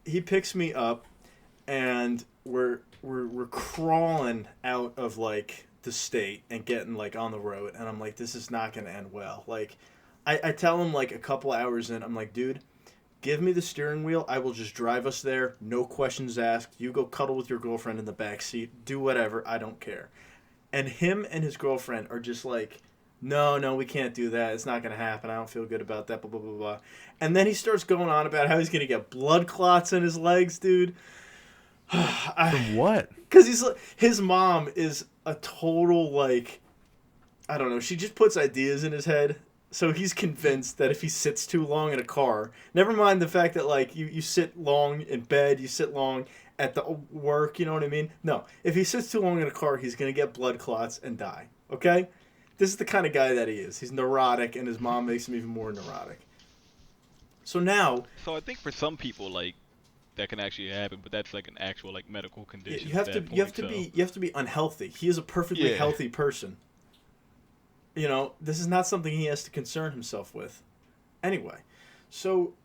he picks me up, and we're crawling out of like the state and getting like on the road, and I'm like, this is not gonna end well. Like, I tell him like a couple hours in, I'm like, dude, give me the steering wheel. I will just drive us there. No questions asked. You go cuddle with your girlfriend in the back seat. Do whatever. I don't care. And him and his girlfriend are just like, no, we can't do that. It's not going to happen. I don't feel good about that, blah, blah, blah, blah. And then he starts going on about how he's going to get blood clots in his legs, dude. From what? Because his mom is a total, like, I don't know. She just puts ideas in his head. So he's convinced that if he sits too long in a car, never mind the fact that, like, you sit long in bed, you sit long at the work, you know what I mean? No. If he sits too long in a car, he's going to get blood clots and die. Okay? This is the kind of guy that he is. He's neurotic, and his mom makes him even more neurotic. So now... So I think for some people, like, that can actually happen, but that's like an actual, like, medical condition. You have to be unhealthy. He is a perfectly healthy person. You know, this is not something he has to concern himself with. Anyway, so,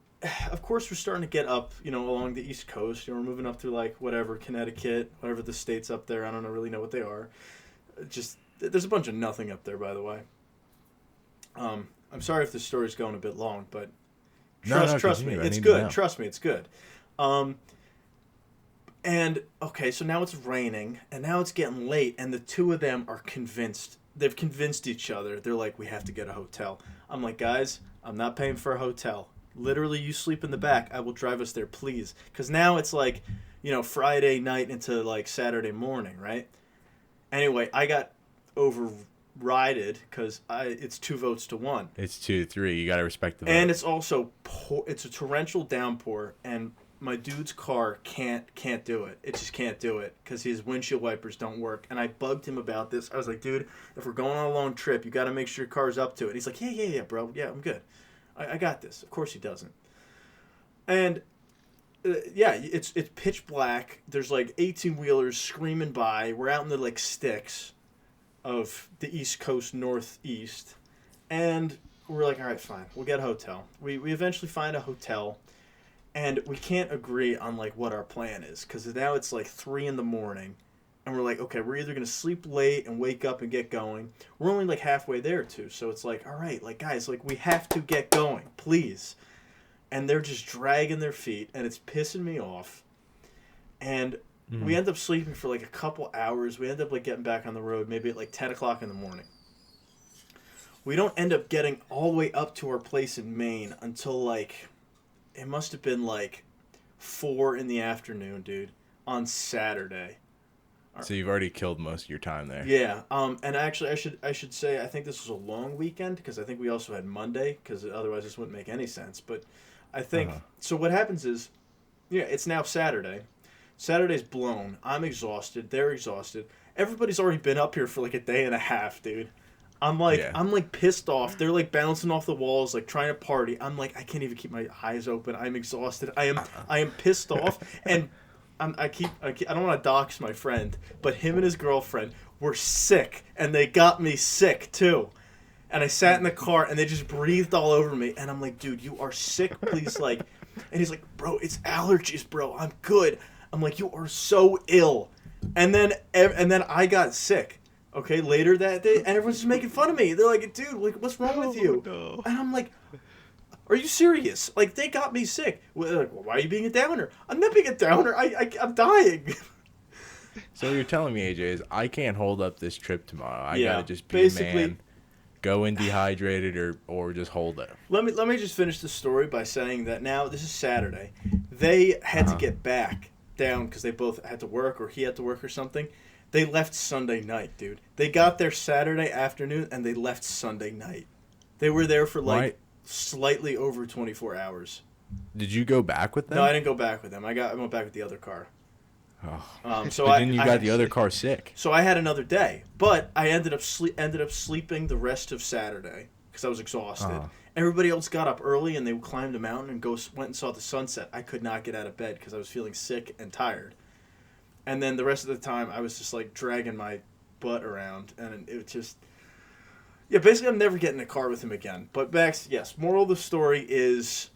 of course, we're starting to get up, along the East Coast. We're moving up through, like, whatever, Connecticut, whatever the states up there. I don't really know what they are. Just, there's a bunch of nothing up there, by the way. I'm sorry if this story's going a bit long, but trust me, it's good. Trust me, it's good. And, okay, so now it's raining, and now it's getting late, and the two of them are convinced. They've convinced each other. They're like, we have to get a hotel. I'm like, guys, I'm not paying for a hotel. Literally, you sleep in the back. I will drive us there, please. Because now it's like, Friday night into like Saturday morning, right? Anyway, I got overrided because it's 2 votes to 1. It's 2-3. You got to respect the vote. And it's also, it's a torrential downpour, and my dude's car can't do it. It just can't do it because his windshield wipers don't work. And I bugged him about this. I was like, dude, if we're going on a long trip, you got to make sure your car's up to it. He's like, yeah, bro. Yeah, I'm good. I got this. Of course he doesn't. And, it's pitch black. There's like 18-wheelers screaming by. We're out in the like sticks of the East Coast Northeast. And we're like, all right, fine. We'll get a hotel. We eventually find a hotel. And we can't agree on, like, what our plan is. Because now it's, like, 3 in the morning. And we're like, okay, we're either going to sleep late and wake up and get going. We're only, like, halfway there, too. So it's like, all right, like, guys, like, we have to get going. Please. And they're just dragging their feet. And it's pissing me off. And we end up sleeping for, like, a couple hours. We end up, like, getting back on the road maybe at, like, 10 o'clock in the morning. We don't end up getting all the way up to our place in Maine until, like... It must have been like 4 in the afternoon, dude, on Saturday. So you've already killed most of your time there. Yeah. And actually, I should say I think this was a long weekend because I think we also had Monday because otherwise this wouldn't make any sense. But I think so. What happens is, it's now Saturday. Saturday's blown. I'm exhausted. They're exhausted. Everybody's already been up here for like a day and a half, dude. I'm like pissed off. They're like bouncing off the walls, like trying to party. I'm like, I can't even keep my eyes open. I'm exhausted. I am pissed off, and I don't want to dox my friend, but him and his girlfriend were sick, and they got me sick too. And I sat in the car, and they just breathed all over me, and I'm like, dude, you are sick. Please, like, and he's like, bro, it's allergies, bro. I'm good. I'm like, you are so ill, and then I got sick. Okay, later that day, and everyone's just making fun of me. They're like, dude, like, what's wrong with you? No. And I'm like, are you serious? Like, they got me sick. Well, like, well, why are you being a downer? I'm not being a downer. I'm dying. So what you're telling me, AJ, is I can't hold up this trip tomorrow. I gotta just be basically, a man, go in dehydrated, or just hold it. Let me just finish the story by saying that now this is Saturday. They had to get back down because they both had to work, or he had to work or something. They left Sunday night, dude. They got there Saturday afternoon, and they left Sunday night. They were there for, like, slightly over 24 hours. Did you go back with them? No, I didn't go back with them. I went back with the other car. Oh. So But then you I got the other car sick. So I had another day, but I ended up sleeping the rest of Saturday because I was exhausted. Uh-huh. Everybody else got up early and they climbed a mountain and went and saw the sunset. I could not get out of bed because I was feeling sick and tired. And then the rest of the time I was just like dragging my butt around, and it just, yeah, basically I'm never getting in a car with him again. But Max, yes, moral of the story is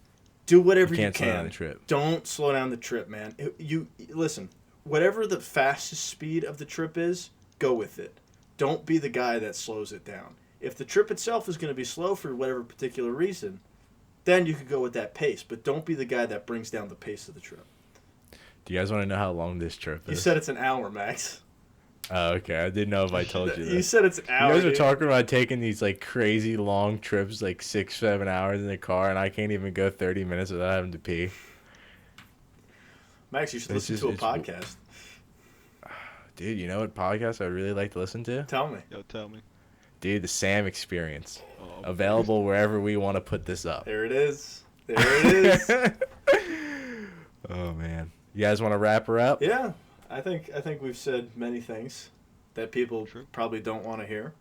do whatever you can't can. slow down the trip. Don't slow down the trip, man. You listen. Whatever the fastest speed of the trip is, go with it. Don't be the guy that slows it down. If the trip itself is going to be slow for whatever particular reason, then you could go with that pace. But don't be the guy that brings down the pace of the trip. Do you guys want to know how long this trip is? You said it's an hour, Max. Oh, okay. I didn't know if I told you that. You said it's an hour. You guys are dude. talking about taking these like crazy long trips, like 6-7 hours in the car, and I can't even go 30 minutes without having to pee. Max, you should listen to a podcast. Dude, you know what podcast I would really like to listen to? Tell me. Yo, tell me. Dude, the S.A.M experience. Oh, Available wherever we want to put this up. There it is. There it is. Oh, man. You guys want to wrap her up? Yeah, I think we've said many things that people True. probably don't want to hear.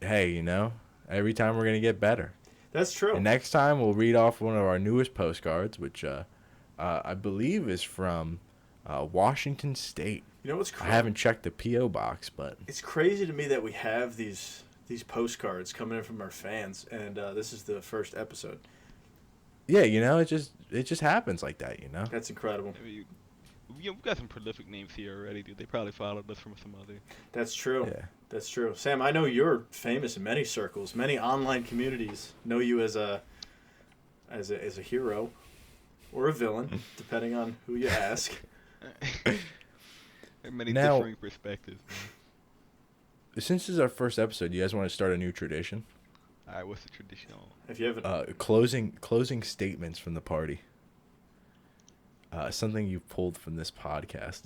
Hey, you know, every time we're going to get better. That's true. And next time we'll read off one of our newest postcards, which I believe is from Washington State. You know what's I crazy? haven't checked the P.O. box, but It's crazy to me that we have these postcards coming in from our fans, and this is the first episode. yeah, you know, it just happens like that, you know. That's incredible. I mean, we've got some prolific names here already, dude. They probably followed us from some other. That's true. Yeah. That's true. Sam, I know you're famous in many circles. Many online communities know you as a hero or a villain, depending on who you ask. There are many Now- differing perspectives. Man. Since this is our first episode, you guys want to start a new tradition? All right, what's the traditional? If you haven't, Closing statements from the party. Something you pulled from this podcast.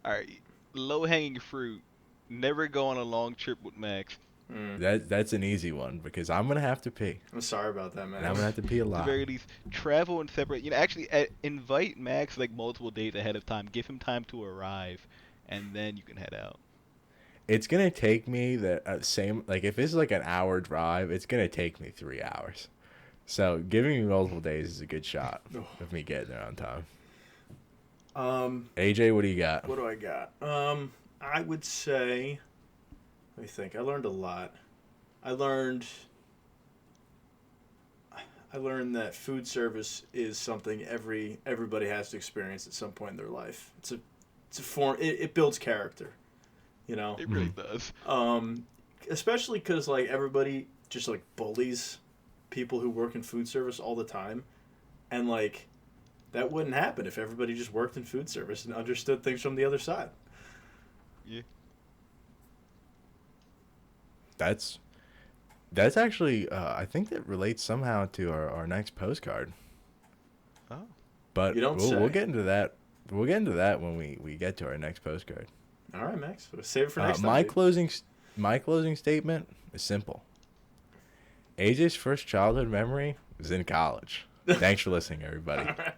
All right, low-hanging fruit. Never go on a long trip with Max. That's an easy one because I'm gonna have to pee, I'm sorry about that, man. and I'm gonna have to pee a At the lot. very least, travel and separate. You know, actually, invite Max like multiple days ahead of time. Give him time to arrive, and then you can head out. It's gonna take me if it's like an hour drive, it's gonna take me 3 hours. So giving me multiple days is a good shot of me getting there on time. AJ, what do you got? What do I got? I would say, let me think. I learned a lot. I learned that food service is something everybody has to experience at some point in their life. It's a form. It builds character, you know. It really does. Especially because like everybody just like bullies people who work in food service all the time, and like that wouldn't happen if everybody just worked in food service and understood things from the other side. Yeah. That's actually I think that relates somehow to our next postcard. Oh. But You don't we'll say. get into that. We'll get into that when we get to our next postcard. All right, Max. We'll save it for next time. My closing statement is simple. AJ's first childhood memory was in college. Thanks for listening, everybody. All right.